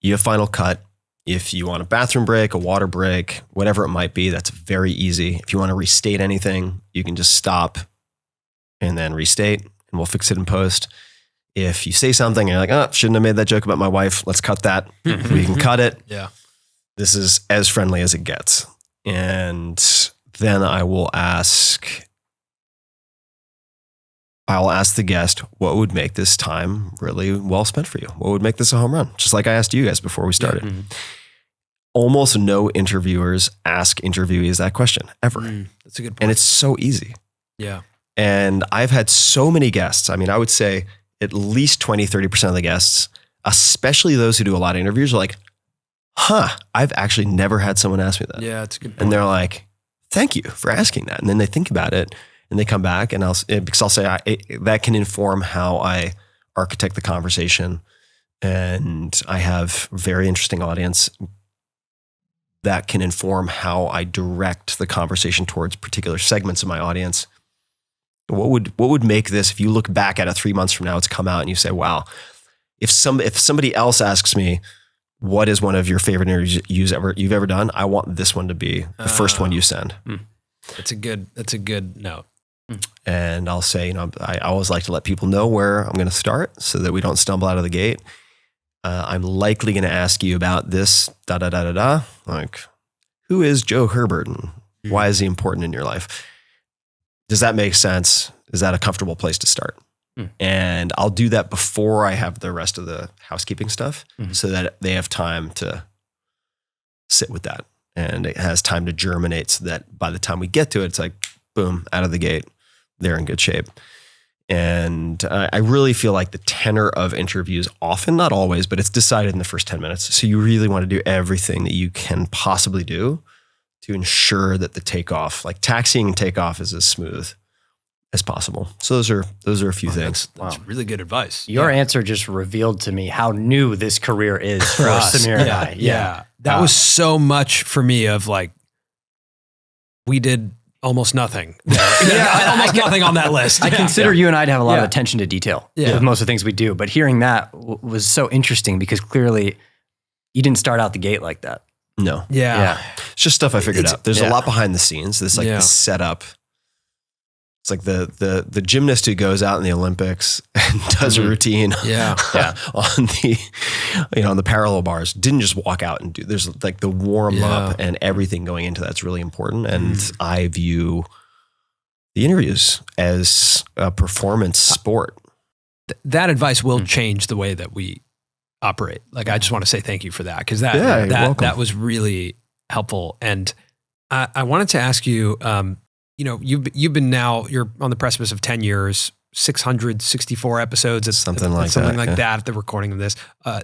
You have final cut. If you want a bathroom break, a water break, whatever it might be, that's very easy. If you want to restate anything, you can just stop and then restate, and we'll fix it in post. If you say something and you're like, oh, shouldn't have made that joke about my wife, let's cut that. We can cut it. Yeah. This is as friendly as it gets. And then I'll ask the guest, what would make this time really well spent for you? What would make this a home run? Just like I asked you guys before we started. Mm-hmm. Almost no interviewers ask interviewees that question ever. That's a good point. And it's so easy. Yeah. And I've had so many guests. I mean, I would say at least 20, 30% of the guests, especially those who do a lot of interviews, are like, I've actually never had someone ask me that. Yeah, it's a good point. And they're like, thank you for asking that. And then they think about it and they come back, and I'll say, that can inform how I architect the conversation. And I have a very interesting audience that can inform how I direct the conversation towards particular segments of my audience. What would make this, if you look back at it 3 months from now, it's come out and you say, wow, if somebody else asks me, what is one of your favorite interviews you've ever done? I want this one to be the first one you send. That's a good note. And I'll say, I always like to let people know where I'm going to start so that we don't stumble out of the gate. I'm likely going to ask you about this, like, who is Joe Herbert and why is he important in your life? Does that make sense? Is that a comfortable place to start? And I'll do that before I have the rest of the housekeeping stuff, so that they have time to sit with that, and it has time to germinate, so that by the time we get to it, it's like, boom, out of the gate, they're in good shape. And I really feel like the tenor of interviews, often, not always, but it's decided in the first 10 minutes. So you really want to do everything that you can possibly do to ensure that the takeoff, like taxiing and takeoff, is as smooth as possible. So those are a few things. That's really good advice. Your answer just revealed to me how new this career is for Samir and I. Yeah. That was so much for me of like, we did almost nothing. Almost nothing on that list. I consider you and I to have a lot of attention to detail with most of the things we do, but hearing that was so interesting, because clearly you didn't start out the gate like that. No. Yeah. It's just stuff I figured out. There's a lot behind the scenes. There's like the setup. It's like the gymnast who goes out in the Olympics and does a routine on the, on the parallel bars, didn't just walk out and do, there's like the warm up and everything going into that's really important. And I view the interviews as a performance sport. That advice will change the way that we operate. Like, I just want to say thank you for that, because that was really helpful. And I wanted to ask you, you've been now, you're on the precipice of 10 years, 664 episodes. It's something like that at the recording of this,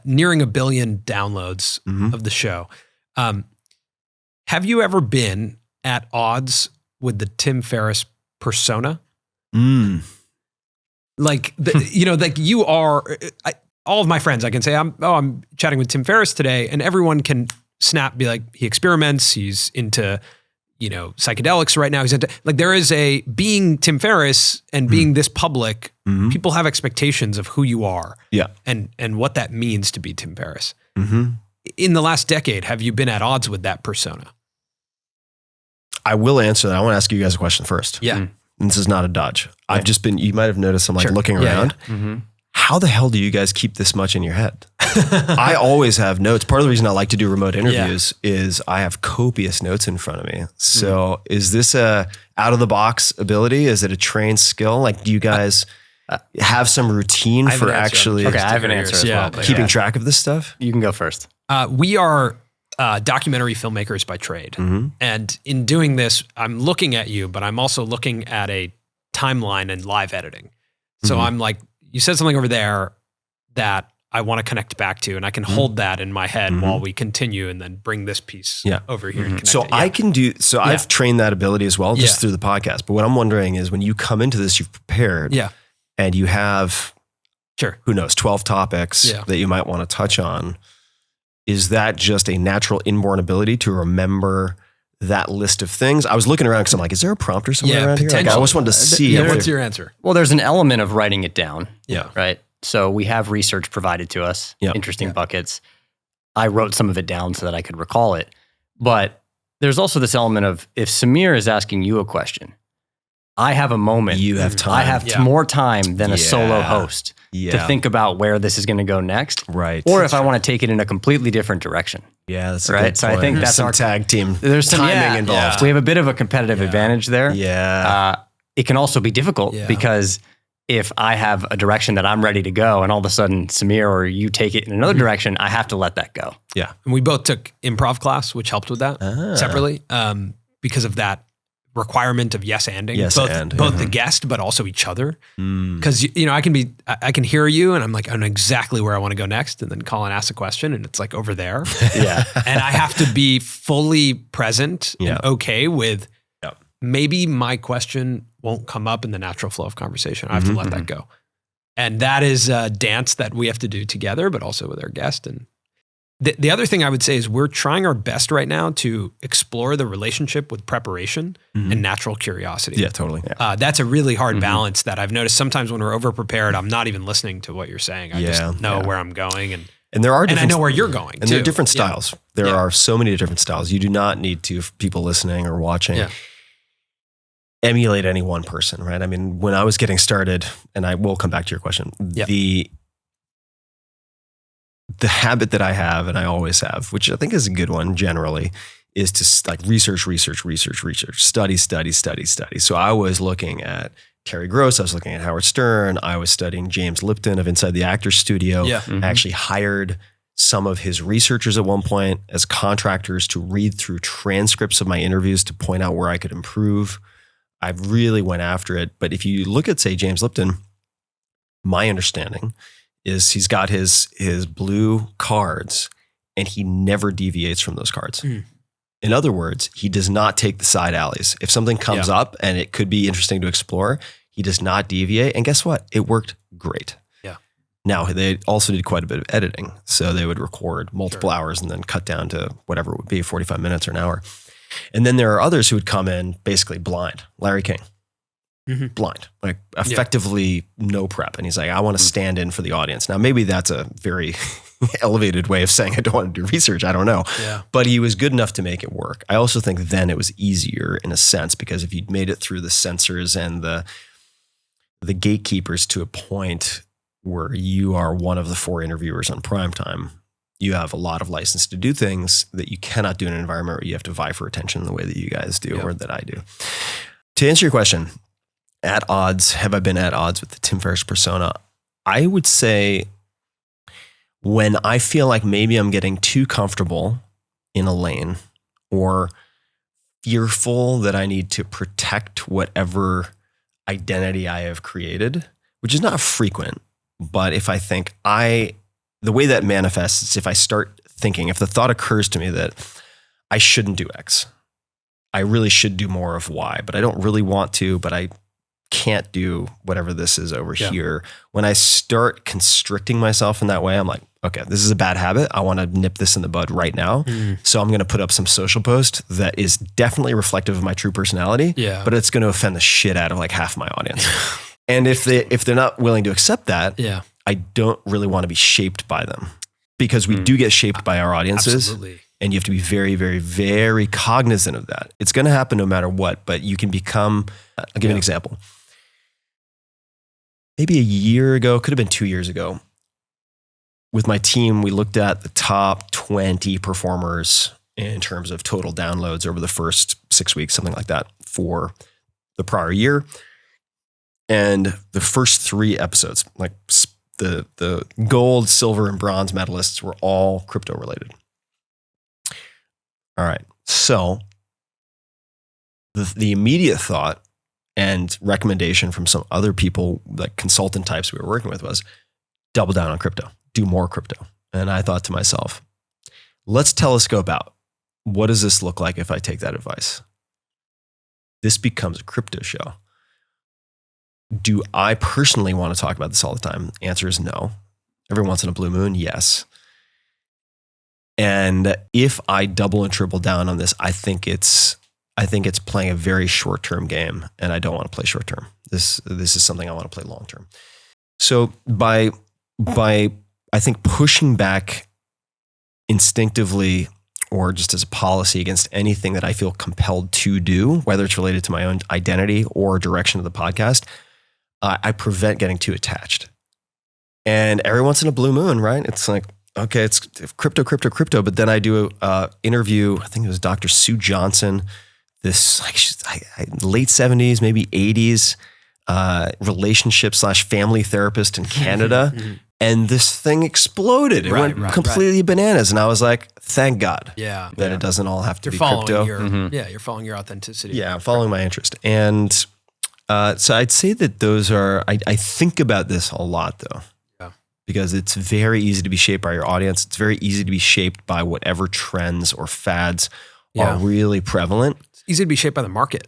nearing 1 billion downloads of the show. Have you ever been at odds with the Tim Ferriss persona? Like, like you are, all of my friends, I can say, I'm chatting with Tim Ferriss today, and everyone can be like, he experiments, he's into, psychedelics right now. He's into, like, there is being Tim Ferriss and being this public, people have expectations of who you are and what that means to be Tim Ferriss. In the last decade, have you been at odds with that persona? I will answer that. I want to ask you guys a question first. Yeah. And this is not a dodge. I've just been, you might've noticed I'm like looking around. How the hell do you guys keep this much in your head? I always have notes. Part of the reason I like to do remote interviews is I have copious notes in front of me. So is this a out of the box ability? Is it a trained skill? Like, do you guys have some routine for actually I have an answer as well. Keeping track of this stuff? You can go first. We are documentary filmmakers by trade. And in doing this, I'm looking at you, but I'm also looking at a timeline and live editing. So I'm like, you said something over there that I want to connect back to, and I can hold that in my head while we continue, and then bring this piece over here and connect So it. I can do, I've trained that ability as well, just through the podcast. But what I'm wondering is when you come into this, you've prepared and you have, who knows, 12 topics that you might want to touch on. Is that just a natural inborn ability to remember that list of things? I was looking around because I'm like, is there a prompter somewhere around here? Like, I always wanted to see. What's your answer? Well, there's an element of writing it down. Yeah. Right. So we have research provided to us, interesting buckets. I wrote some of it down so that I could recall it. But there's also this element of if Samir is asking you a question, I have a moment. You have time. I have more time than a solo host to think about where this is going to go next. Right. Or if I want to take it in a completely different direction. Yeah, that's right. A good So point. I think There's that's some our tag team. There's some timing involved. We have a bit of a competitive advantage there. Yeah. It can also be difficult because if I have a direction that I'm ready to go and all of a sudden Samir or you take it in another direction, I have to let that go. Yeah. And we both took improv class, which helped with that separately because of that requirement of yes-anding, both the guest, but also each other. Because, I can hear you and I'm like, I know exactly where I want to go next. And then Colin asks a question and it's like over there. And I have to be fully present and okay with maybe my question won't come up in the natural flow of conversation. I have to let that go. And that is a dance that we have to do together, but also with our guest. And the other thing I would say is we're trying our best right now to explore the relationship with preparation and natural curiosity. Yeah, totally. That's a really hard balance that I've noticed. Sometimes when we're over-prepared, I'm not even listening to what you're saying. I just know where I'm going. And there are and I know where you're going, and there are different styles. There are so many different styles. You do not need to, people listening or watching, emulate any one person, right? I mean, when I was getting started, and I will come back to your question, the habit that I have, and I always have, which I think is a good one generally, is to like research, study. So I was looking at Terry Gross, I was looking at Howard Stern, I was studying James Lipton of Inside the Actors Studio. I actually hired some of his researchers at one point as contractors to read through transcripts of my interviews to point out where I could improve. I really went after it. But if you look at, say, James Lipton, my understanding is he's got his blue cards and he never deviates from those cards. In other words, he does not take the side alleys. If something comes up and it could be interesting to explore, he does not deviate. And guess what? It worked great. Now, they also did quite a bit of editing. So they would record multiple hours and then cut down to whatever it would be, 45 minutes or an hour. And then there are others who would come in basically blind. Larry King, blind, like effectively no prep. And he's like, I want to stand in for the audience. Now, maybe that's a very elevated way of saying I don't want to do research. I don't know. But he was good enough to make it work. I also think then it was easier in a sense because if you'd made it through the censors and the gatekeepers to a point where you are one of the 4 interviewers on primetime, you have a lot of license to do things that you cannot do in an environment where you have to vie for attention the way that you guys do or that I do. To answer your question, have I been at odds with the Tim Ferriss persona? I would say when I feel like maybe I'm getting too comfortable in a lane or fearful that I need to protect whatever identity I have created, which is not frequent, but if I think the way that manifests is if I start thinking, if the thought occurs to me that I shouldn't do X, I really should do more of Y, but I don't really want to, but I can't do whatever this is over here. When I start constricting myself in that way, I'm like, okay, this is a bad habit. I want to nip this in the bud right now. So I'm going to put up some social post that is definitely reflective of my true personality, but it's going to offend the shit out of like half my audience. And if they're not willing to accept that, I don't really want to be shaped by them because we do get shaped by our audiences. Absolutely. And you have to be very, very, very cognizant of that. It's going to happen no matter what, but you can become, I'll give you an example. Maybe a year ago, could have been 2 years ago, with my team, we looked at the top 20 performers in terms of total downloads over the first 6 weeks, something like that, for the prior year. And the first 3 episodes, like the gold, silver, and bronze medalists were all crypto related. All right. So the immediate thought and recommendation from some other people, like consultant types we were working with, was double down on crypto. do more crypto. And I thought to myself, let's telescope out. What does this look like if I take that advice? This becomes a crypto show. Do I personally want to talk about this all the time? The answer is no. Every once in a blue moon, yes. And if I double and triple down on this, I think it's playing a very short-term game, and I don't want to play short-term. This is something I want to play long-term. So by I think pushing back instinctively or just as a policy against anything that I feel compelled to do, whether it's related to my own identity or direction of the podcast, I prevent getting too attached. And every once in a blue moon, right? It's like, okay, it's crypto. But then I do a interview, I think it was Dr. Sue Johnson, this late 70s, maybe 80s, relationship/family therapist in Canada. And this thing exploded. It went completely bananas. And I was like, thank God that it doesn't all have to be crypto. You're following your authenticity. Yeah, I'm following my interest. And so I'd say that those are, I think about this a lot though. Because it's very easy to be shaped by your audience. It's very easy to be shaped by whatever trends or fads are really prevalent. It's easy to be shaped by the market.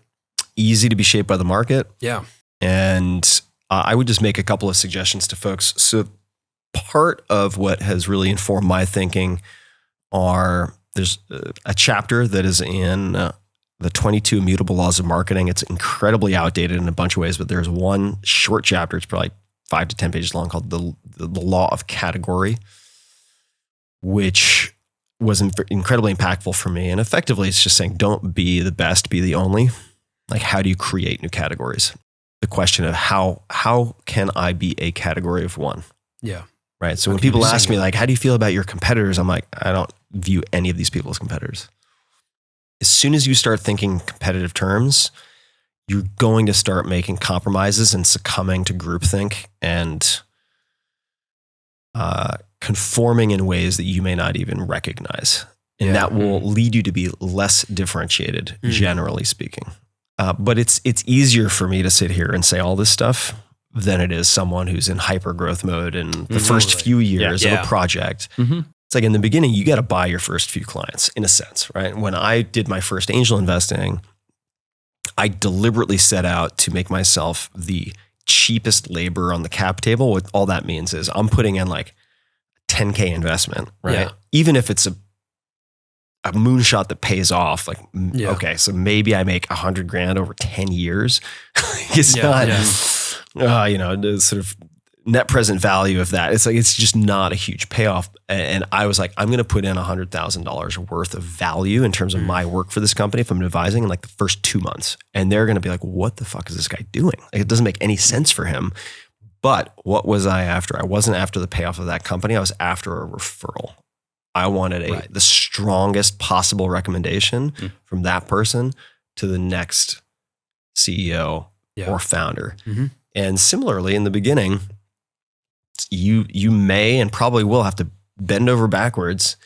Easy to be shaped by the market. Yeah. And I would just make a couple of suggestions to folks. So part of what has really informed my thinking there's a chapter that is in the 22 Immutable Laws of Marketing. It's incredibly outdated in a bunch of ways, but there's one short chapter. It's probably 5 to 10 pages long, called the Law of Category, which was incredibly impactful for me. And effectively, it's just saying, don't be the best, be the only. Like, how do you create new categories? The question of how can I be a category of one? Yeah. Right. So when people ask me, like, how do you feel about your competitors? I'm like, I don't view any of these people as competitors. As soon as you start thinking competitive terms, you're going to start making compromises and succumbing to groupthink and conforming in ways that you may not even recognize. And that will lead you to be less differentiated, generally speaking. But it's easier for me to sit here and say all this stuff than it is someone who's in hyper growth mode in the first few years of a project. It's like in the beginning, you got to buy your first few clients in a sense, right? When I did my first angel investing, I deliberately set out to make myself the cheapest labor on the cap table. What all that means is I'm putting in like $10K investment, right? Yeah. Even if it's a moonshot that pays off, like, okay, so maybe I make $100,000 over 10 years. It's not, the sort of net present value of that. It's like, it's just not a huge payoff. And I was like, I'm going to put in $100,000 worth of value in terms of my work for this company if I'm advising in like the first 2 months. And they're going to be like, what the fuck is this guy doing? Like, it doesn't make any sense for him. But what was I after? I wasn't after the payoff of that company. I was after a referral. I wanted the strongest possible recommendation from that person to the next CEO or founder. And similarly, in the beginning, you may and probably will have to bend over backwards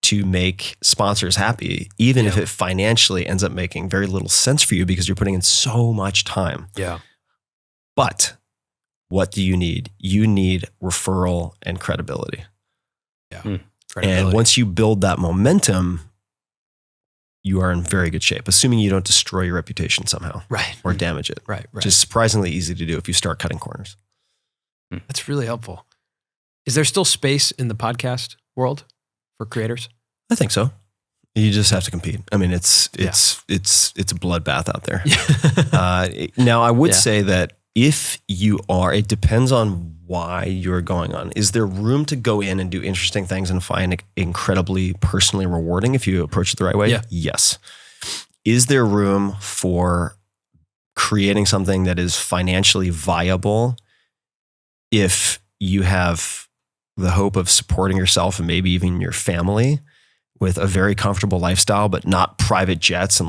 to make sponsors happy, even if it financially ends up making very little sense for you because you're putting in so much time. Yeah. But what do you need? You need referral and credibility. Yeah. And once you build that momentum, you are in very good shape, assuming you don't destroy your reputation somehow or damage it. Right. Which is surprisingly easy to do if you start cutting corners. That's really helpful. Is there still space in the podcast world for creators? I think so. You just have to compete. I mean, it's a bloodbath out there. Now, I would say that if you are, it depends on why you're going on. Is there room to go in and do interesting things and find it incredibly personally rewarding if you approach it the right way? Yeah. Yes. Is there room for creating something that is financially viable if you have the hope of supporting yourself and maybe even your family with a very comfortable lifestyle, but not private jets and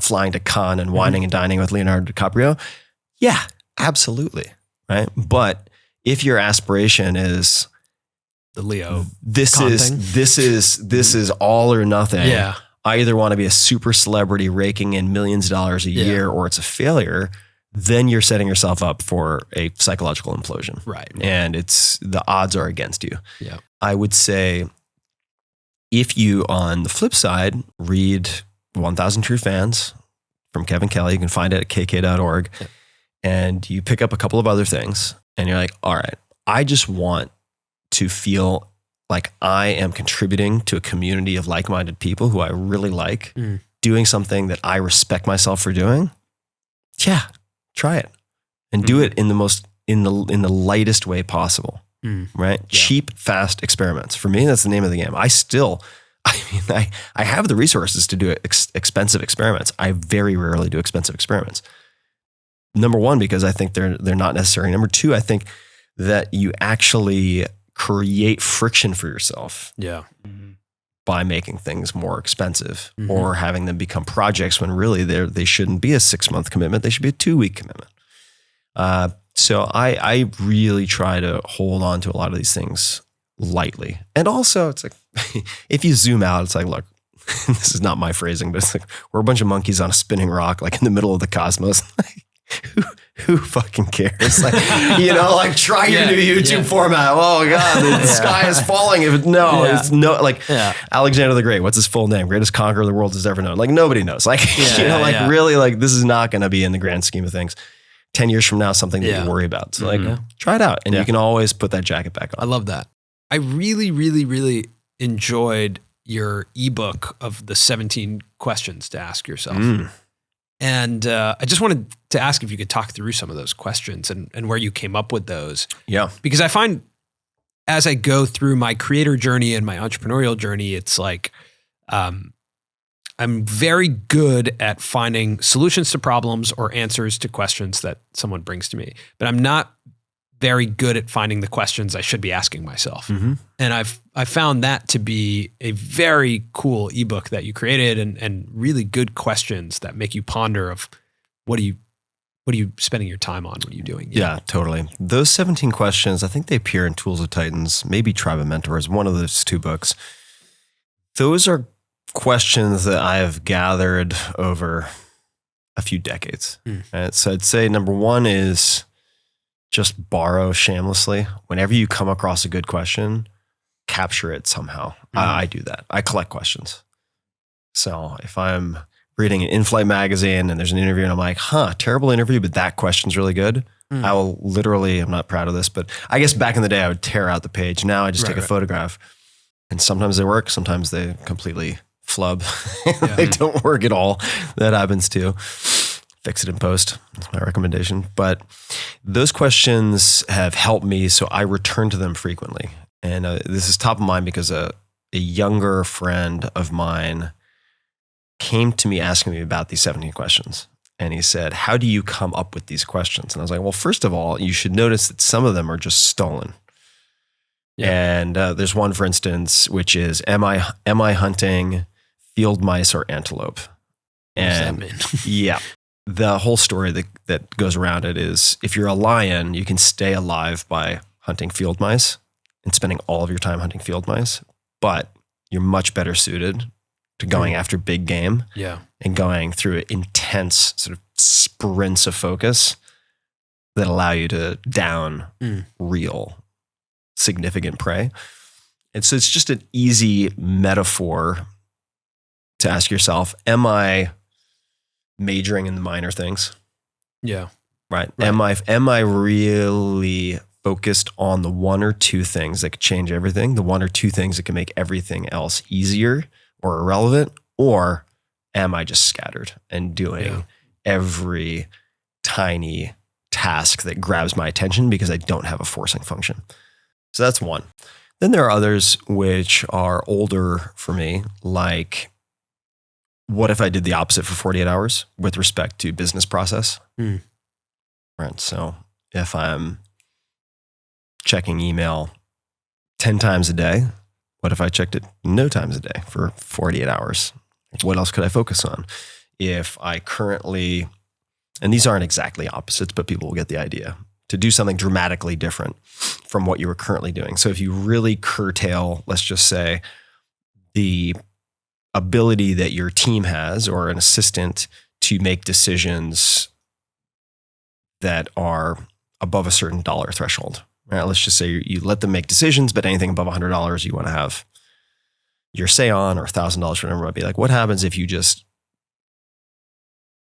flying to Cannes and wining and dining with Leonardo DiCaprio? Yeah, absolutely. Right. But if your aspiration is the Leo, this is all or nothing. Yeah. I either want to be a super celebrity raking in millions of dollars a year or it's a failure. then you're setting yourself up for a psychological implosion. Right. And the odds are against you. Yeah. I would say if you, on the flip side, read 1,000 True Fans from Kevin Kelly, you can find it at kk.org, and you pick up a couple of other things and you're like, all right, I just want to feel like I am contributing to a community of like-minded people who I really like, doing something that I respect myself for doing. Yeah, try it and do it in the lightest way possible. Right? Yeah. Cheap, fast experiments. For me, that's the name of the game. I have the resources to do expensive experiments. I very rarely do expensive experiments. Number one, because I think they're not necessary. Number two, I think that you actually create friction for yourself. Yeah. By making things more expensive or having them become projects when really they shouldn't be a 6-month commitment. They should be a 2-week commitment. So I really try to hold on to a lot of these things lightly. And also it's like, if you zoom out, it's like, look, this is not my phrasing, but it's like, we're a bunch of monkeys on a spinning rock, like in the middle of the cosmos. Who fucking cares? Like, like try your new YouTube format. Oh God, the sky is falling. It's Alexander the Great. What's his full name? Greatest conqueror the world has ever known. Like nobody knows. Like, really, like this is not going to be in the grand scheme of things. 10 years from now, something that you worry about. So try it out. And you can always put that jacket back on. I love that. I really, really, really enjoyed your ebook of the 17 questions to ask yourself. And I just wanted to ask if you could talk through some of those questions and where you came up with those. Yeah. Because I find as I go through my creator journey and my entrepreneurial journey, it's like I'm very good at finding solutions to problems or answers to questions that someone brings to me, but I'm not very good at finding the questions I should be asking myself. And I found that to be a very cool ebook that you created and really good questions that make you ponder of what are you spending your time on? What are you doing? Yeah, totally. Those 17 questions, I think they appear in Tools of Titans, maybe Tribe of Mentors, one of those 2 books. Those are questions that I have gathered over a few decades. Right? So I'd say number 1 is just borrow shamelessly. Whenever you come across a good question, capture it somehow. I do that. I collect questions. So if I'm reading an in-flight magazine and there's an interview and I'm like, terrible interview, but that question's really good. I will literally, I'm not proud of this, but I guess back in the day I would tear out the page. Now I just take a photograph, and sometimes they work. Sometimes they completely flub. They don't work at all. That happens too. Fix it in post. That's my recommendation. But those questions have helped me, so I return to them frequently. And this is top of mind because a younger friend of mine came to me asking me about these 17 questions. And he said, how do you come up with these questions? And I was like, well, first of all, you should notice that some of them are just stolen. And there's one, for instance, which is, am I hunting field mice or antelope? What does that mean? Yeah. The whole story that goes around it is, if you're a lion, you can stay alive by hunting field mice and spending all of your time hunting field mice, but you're much better suited to going after big game and going through intense sort of sprints of focus that allow you to down real significant prey. And so it's just an easy metaphor to ask yourself, am I majoring in the minor things? Yeah. Right. Am I really focused on the 1 or 2 things that could change everything? The 1 or 2 things that can make everything else easier or irrelevant? Or am I just scattered and doing every tiny task that grabs my attention because I don't have a forcing function? So that's one. Then there are others which are older for me, like, what if I did the opposite for 48 hours with respect to business process? Right. So if I'm checking email 10 times a day, what if I checked it no times a day for 48 hours? What else could I focus on? If I currently, and these aren't exactly opposites, but people will get the idea, to do something dramatically different from what you were currently doing. So if you really curtail, let's just say, the ability that your team has or an assistant to make decisions that are above a certain dollar threshold. Right? Let's just say you let them make decisions, but anything above $100 you want to have your say on, or $1,000, whatever it might be. Like, what happens if you just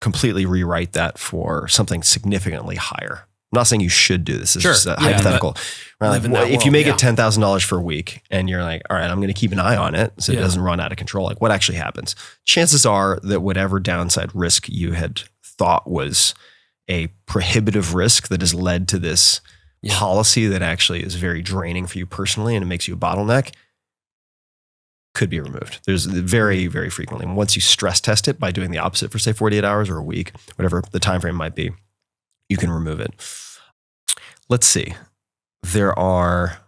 completely rewrite that for something significantly higher? I'm not saying you should do this. This is just hypothetical. Right? Like, if you make it $10,000 for a week and you're like, all right, I'm going to keep an eye on it so it doesn't run out of control. Like, what actually happens? Chances are that whatever downside risk you had thought was a prohibitive risk that has led to this policy that actually is very draining for you personally and it makes you a bottleneck could be removed. There's very, very frequently. And once you stress test it by doing the opposite for say 48 hours or a week, whatever the time frame might be, you can remove it. Let's see. There are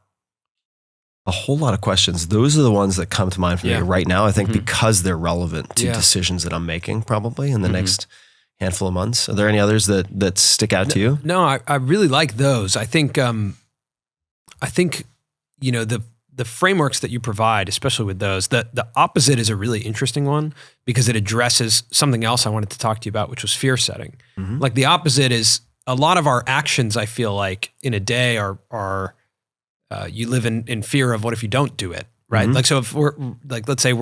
a whole lot of questions. Those are the ones that come to mind for me right now, I think, because they're relevant to decisions that I'm making probably in the next handful of months. Are there any others that stick out to you? No, I really like those. I think the frameworks that you provide, especially with those, the opposite is a really interesting one because it addresses something else I wanted to talk to you about, which was fear setting. Like the opposite is a lot of our actions, I feel like in a day are you live in fear of what if you don't do it, right? Like, so if we're like, let's say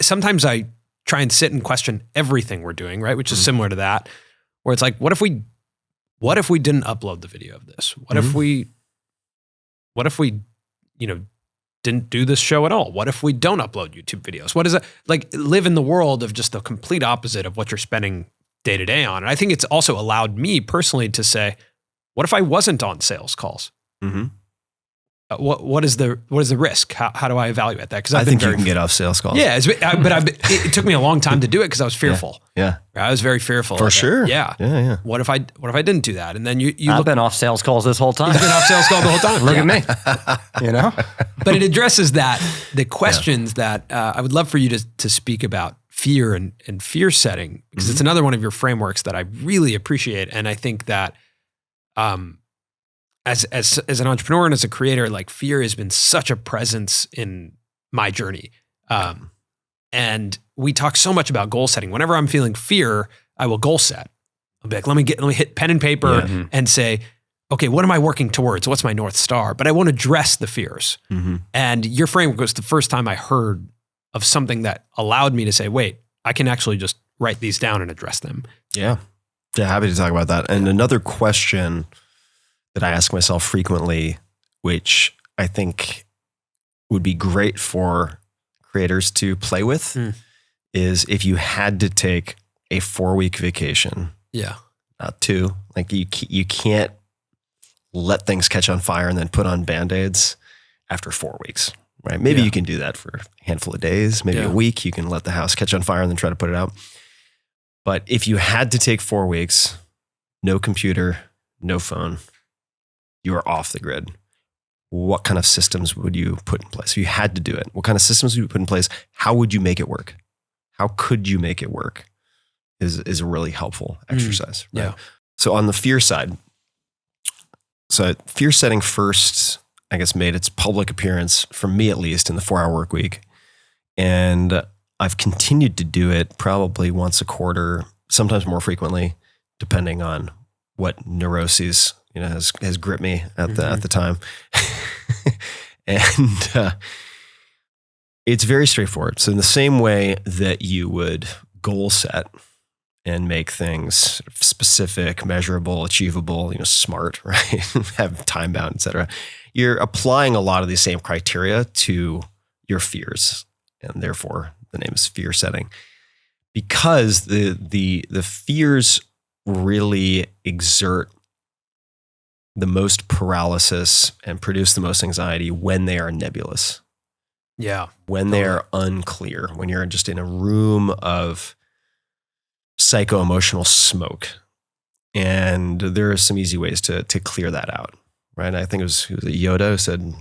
sometimes I try and sit and question everything we're doing, right? Which is similar to that, where it's like, what if we didn't upload the video of this? What if we, didn't do this show at all? What if we don't upload YouTube videos? What is it like? Live in the world of just the complete opposite of what you're spending day to day on. And I think it's also allowed me personally to say, what if I wasn't on sales calls? What is the risk? How do I evaluate that? Because I think you can get off sales calls. Yeah, but it took me a long time to do it because I was fearful. Yeah, I was very fearful. For sure. Yeah. What if I didn't do that? And then I've been off sales calls this whole time. He's been off sales calls the whole time. Look at me. But it addresses the questions that I would love for you to speak about fear and fear setting, because it's another one of your frameworks that I really appreciate. And I think that as an entrepreneur and as a creator, like fear has been such a presence in my journey. And we talk so much about goal setting. Whenever I'm feeling fear, I will goal set. I'll be like, let me hit pen and paper and say, okay, what am I working towards? What's my North Star? But I won't address the fears. And your framework was the first time I heard of something that allowed me to say, wait, I can actually just write these down and address them. Yeah, happy to talk about that. And another question that I ask myself frequently, which I think would be great for creators to play with, is if you had to take a 4-week vacation, not 2, like you can't let things catch on fire and then put on Band-Aids after 4 weeks, right? Maybe you can do that for a handful of days, maybe a week. You can let the house catch on fire and then try to put it out. But if you had to take 4 weeks, no computer, no phone, you are off the grid, what kind of systems would you put in place? If you had to do it, what kind of systems would you put in place? How would you make it work? How could you make it work is a really helpful exercise. Right? Yeah. So on the fear side, so fear setting first, I guess, made its public appearance, for me at least, in the 4-Hour Work Week. And I've continued to do it probably once a quarter, sometimes more frequently, depending on what neuroses has gripped me at the time. And it's very straightforward. So in the same way that you would goal set and make things specific, measurable, achievable, smart, right? Have time bound, et cetera. You're applying a lot of these same criteria to your fears. And therefore the name is fear setting, because the fears really exert the most paralysis and produce the most anxiety when they are nebulous. Yeah. When they are unclear, when you're just in a room of psycho-emotional smoke. And there are some easy ways to clear that out, right? I think it was Yoda who said,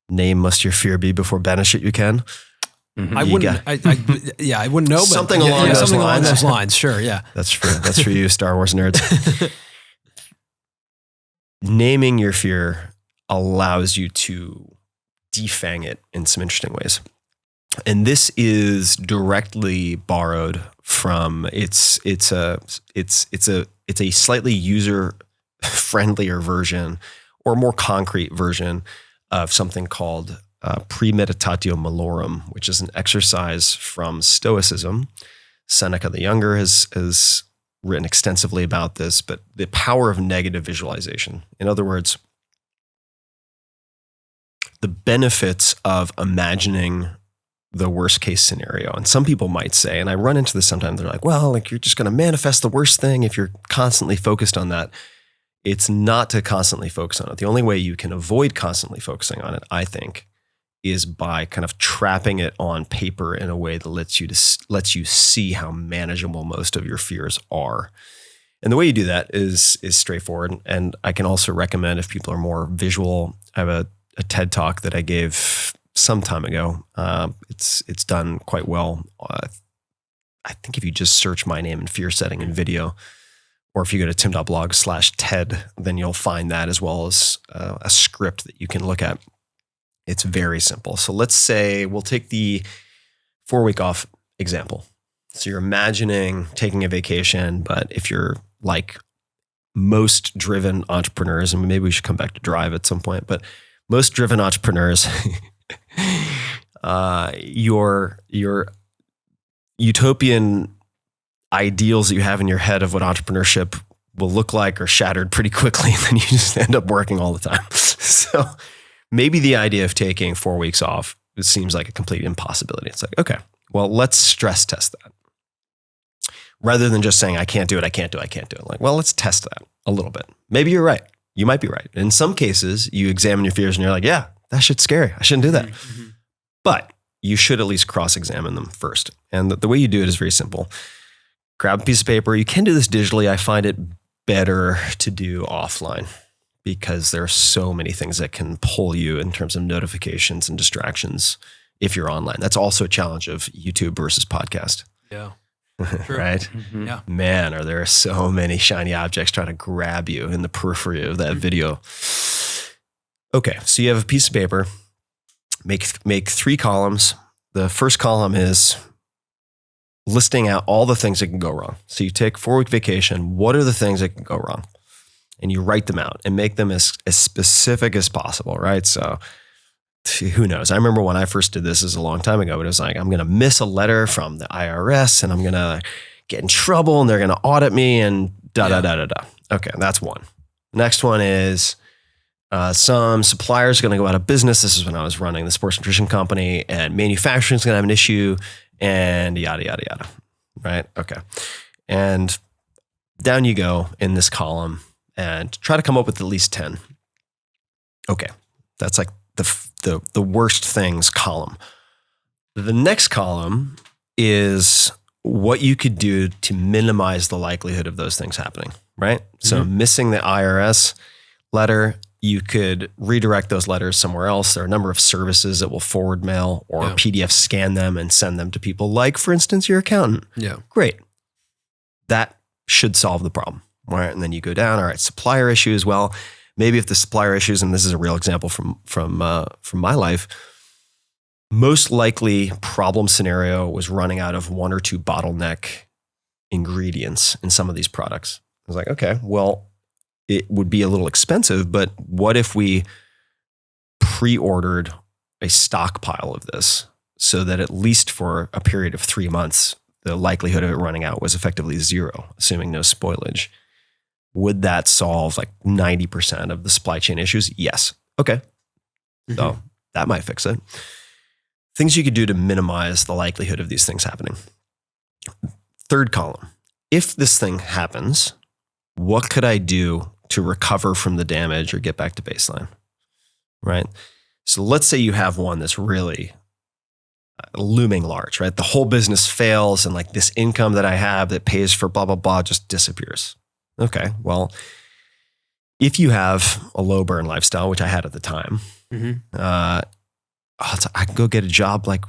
name must your fear be before banish it you can. I wouldn't know, but something along those lines. Sure. Yeah. That's for you, Star Wars nerds. Naming your fear allows you to defang it in some interesting ways. And this is directly borrowed from it's a slightly user friendlier version or more concrete version of something called premeditatio malorum, which is an exercise from Stoicism. Seneca the Younger has written extensively about this, but the power of negative visualization. In other words, the benefits of imagining the worst case scenario. And some people might say, and I run into this sometimes, they're like, well, like you're just going to manifest the worst thing if you're constantly focused on that. It's not to constantly focus on it. The only way you can avoid constantly focusing on it, I think, is by kind of trapping it on paper in a way that lets you see how manageable most of your fears are. And the way you do that is straightforward. And I can also recommend, if people are more visual, I have a TED Talk that I gave some time ago. It's done quite well. I think if you just search my name in fear setting and video, or if you go to tim.blog/TED, then you'll find that, as well as a script that you can look at. It's very simple. So let's say we'll take the 4-week off example. So you're imagining taking a vacation, but if you're like most driven entrepreneurs, and maybe we should come back to drive at some point, but most driven entrepreneurs, your utopian ideals that you have in your head of what entrepreneurship will look like are shattered pretty quickly, and then you just end up working all the time. So maybe the idea of taking 4 weeks off, it seems like a complete impossibility. It's like, okay, well, let's stress test that. Rather than just saying, I can't do it. Like, well, let's test that a little bit. Maybe you're right. You might be right. In some cases, you examine your fears and you're like, yeah, that shit's scary. I shouldn't do that. Mm-hmm. But you should at least cross-examine them first. And the way you do it is very simple. Grab a piece of paper. You can do this digitally. I find it better to do offline, because there are so many things that can pull you in terms of notifications and distractions if you're online. That's also a challenge of YouTube versus podcast. Yeah. Right? Mm-hmm. Yeah. Man, are there so many shiny objects trying to grab you in the periphery of that video. Okay, so you have a piece of paper. Make 3 columns. The first column is listing out all the things that can go wrong. So you take 4-week vacation. What are the things that can go wrong? And you write them out and make them as specific as possible, right? So who knows? I remember when I first did this is a long time ago, but it was like, I'm going to miss a letter from the IRS and I'm going to get in trouble and they're going to audit me and da. Okay, that's one. Next one is some suppliers are going to go out of business. This is when I was running the sports nutrition company, and manufacturing is going to have an issue and yada, right? Okay. And down you go in this column, and try to come up with at least 10. Okay, that's like the worst things column. The next column is what you could do to minimize the likelihood of those things happening, right? Mm-hmm. So missing the IRS letter, you could redirect those letters somewhere else. There are a number of services that will forward mail or PDF scan them and send them to people, like, for instance, your accountant. Yeah. Great. That should solve the problem. All right, and then you go down. All right, supplier issues. Well, maybe if the supplier issues, and this is a real example from my life, most likely problem scenario was running out of 1 or 2 bottleneck ingredients in some of these products. I was like, okay, well, it would be a little expensive, but what if we pre-ordered a stockpile of this so that at least for a period of 3 months, the likelihood of it running out was effectively 0, assuming no spoilage? Would that solve like 90% of the supply chain issues? Yes. Okay. Mm-hmm. So that might fix it. Things you could do to minimize the likelihood of these things happening. Third column. If this thing happens, what could I do to recover from the damage or get back to baseline? Right? So let's say you have one that's really looming large, right? The whole business fails and like this income that I have that pays for blah, blah, blah just disappears. Okay, well, if you have a low burn lifestyle, which I had at the time, mm-hmm. I can go get a job like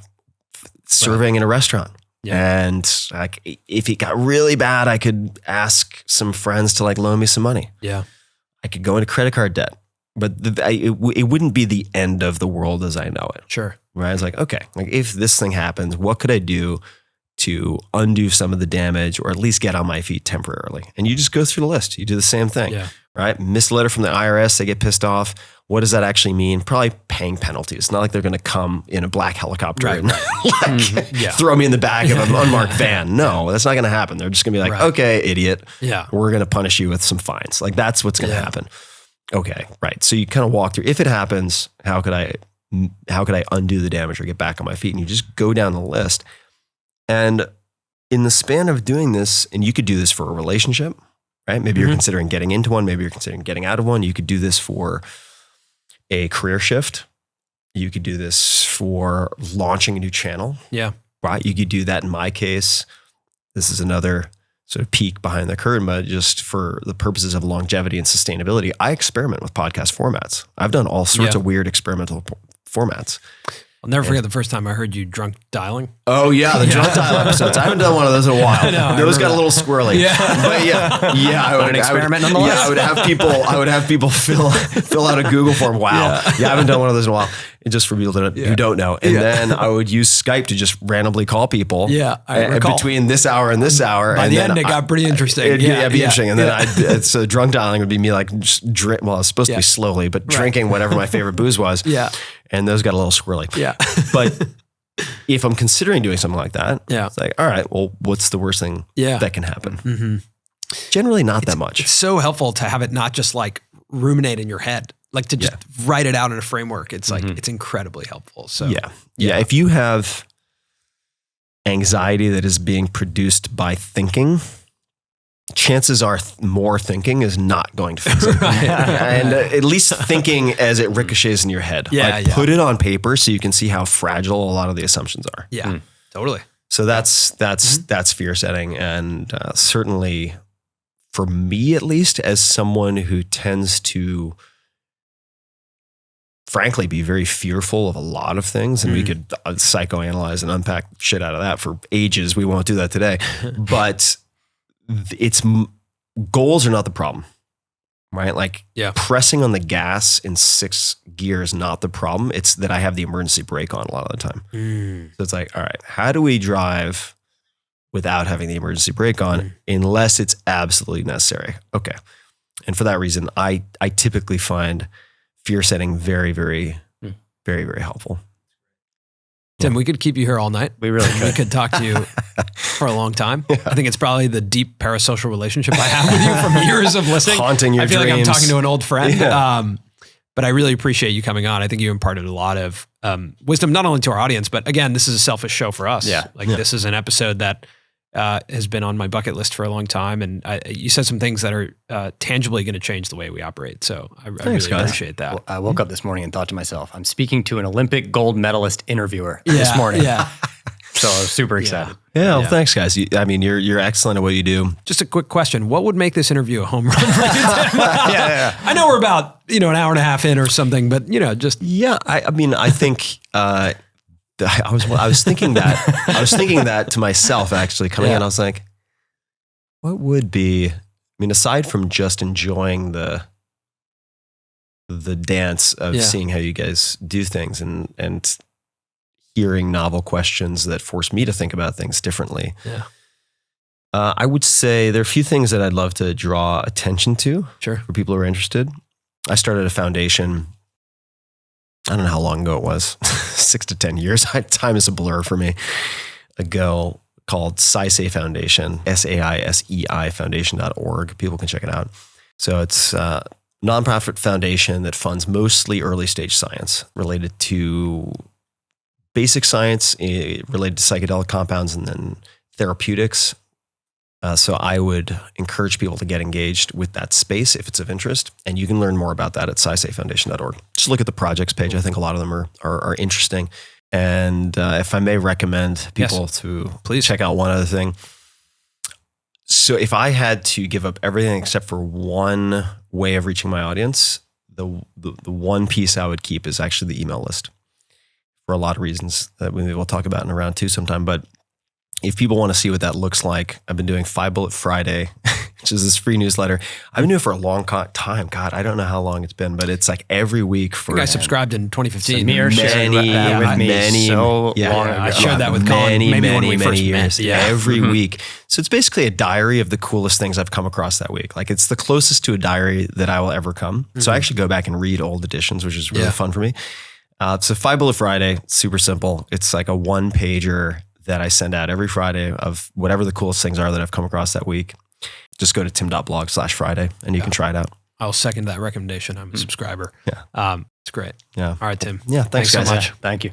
serving in a restaurant. Yeah. And like, if it got really bad, I could ask some friends to like loan me some money. Yeah, I could go into credit card debt, but it wouldn't be the end of the world as I know it. Sure. Right? It's like, okay, like if this thing happens, what could I do to undo some of the damage or at least get on my feet temporarily? And you just go through the list. You do the same thing, right? Missed letter from the IRS, they get pissed off. What does that actually mean? Probably paying penalties. It's not like they're going to come in a black helicopter and throw me in the back of an unmarked van. No, that's not going to happen. They're just going to be like, okay, idiot. Yeah. We're going to punish you with some fines. Like that's what's going to happen. Okay, right. So you kind of walk through, if it happens, how could I undo the damage or get back on my feet? And you just go down the list. And in the span of doing this, and you could do this for a relationship, right? Maybe you're considering getting into one. Maybe you're considering getting out of one. You could do this for a career shift. You could do this for launching a new channel. Yeah. Right. You could do that in my case. This is another sort of peek behind the curtain, but just for the purposes of longevity and sustainability, I experiment with podcast formats. I've done all sorts of weird experimental formats. I'll never forget the first time I heard you drunk dialing. Oh yeah, the drunk dial episodes. I haven't done one of those in a while. Those got a little squirrely. But I would experiment nonetheless. Yeah, I would have people fill out a Google form. Wow. Yeah, I haven't done one of those in a while. Just for people who don't know. And then I would use Skype to just randomly call people. Yeah, I recall. Between this hour and this hour. By the end, it got pretty interesting. It'd be interesting. And then it's drunk dialing would be me like just drink. Well, it's supposed to be slowly, but drinking whatever my favorite booze was. Yeah. And those got a little squirrely. Yeah. But if I'm considering doing something like that, it's like, all right, well, what's the worst thing that can happen? Mm-hmm. Generally not that much. It's so helpful to have it not just like ruminate in your head, like to just write it out in a framework. It's like, it's incredibly helpful. So yeah. If you have anxiety that is being produced by thinking, chances are more thinking is not going to fix it. And at least thinking as it ricochets in your head. Put it on paper so you can see how fragile a lot of the assumptions are. Yeah, totally. So that's fear setting. And certainly for me, at least, as someone who tends to frankly be very fearful of a lot of things, and we could psychoanalyze and unpack shit out of that for ages. We won't do that today, but goals are not the problem, right? Like pressing on the gas in 6 gear is not the problem. It's that I have the emergency brake on a lot of the time. So it's like, all right, how do we drive without having the emergency brake on unless it's absolutely necessary? Okay. And for that reason, I typically find fear setting very, very, very, very helpful. Tim, we could keep you here all night. We really could. We could talk to you for a long time. I think it's probably the deep parasocial relationship I have with you from years of listening. Haunting your dreams. I feel like I'm talking to an old friend. But I really appreciate you coming on. I think you imparted a lot of wisdom, not only to our audience, but again, this is a selfish show for us. This is an episode that has been on my bucket list for a long time. And you said some things that are tangibly going to change the way we operate. So I really appreciate that. Well, I woke up this morning and thought to myself, I'm speaking to an Olympic gold medalist interviewer this morning. So I was super excited. Yeah, well, thanks, guys. You're excellent at what you do. Just a quick question. What would make this interview a home run for you? I know we're about, an hour and a half in or something, but just. Yeah, I think I was thinking that. I was thinking that to myself actually coming in. I was like, what would be, aside from just enjoying the dance of seeing how you guys do things and hearing novel questions that force me to think about things differently. I would say there are a few things that I'd love to draw attention to for people who are interested. I started a foundation. I don't know how long ago it was, 6 to 10 years. Time is a blur for me. Ago, called SAISEI Foundation, SAISEI Foundation.org. People can check it out. So it's a nonprofit foundation that funds mostly early stage science related to basic science, related to psychedelic compounds, and then therapeutics. So I would encourage people to get engaged with that space if it's of interest. And you can learn more about that at SAISEIFoundation.org. Just look at the projects page. I think a lot of them are interesting. And if I may recommend people to please check out one other thing. So if I had to give up everything except for one way of reaching my audience, the one piece I would keep is actually the email list, for a lot of reasons that maybe we'll talk about in round 2 sometime. But if people want to see what that looks like, I've been doing 5 Bullet Friday which is this free newsletter. I've been doing it for a long time. God, I don't know how long it's been, but it's like every week for. I think I subscribed in 2015. Samir shared that with me so long ago. I shared that with Colin maybe when we first years. met. Yeah. Every week. So it's basically a diary of the coolest things I've come across that week. Like it's the closest to a diary that I will ever come. So I actually go back and read old editions, which is really fun for me. So 5 Bullet Friday, super simple. It's like a 1-pager that I send out every Friday of whatever the coolest things are that I've come across that week. Just go to tim.blog/Friday and you can try it out. I'll second that recommendation. I'm a subscriber. Yeah. It's great. Yeah. All right, Tim. Yeah. Thanks so guys. much. Thank you.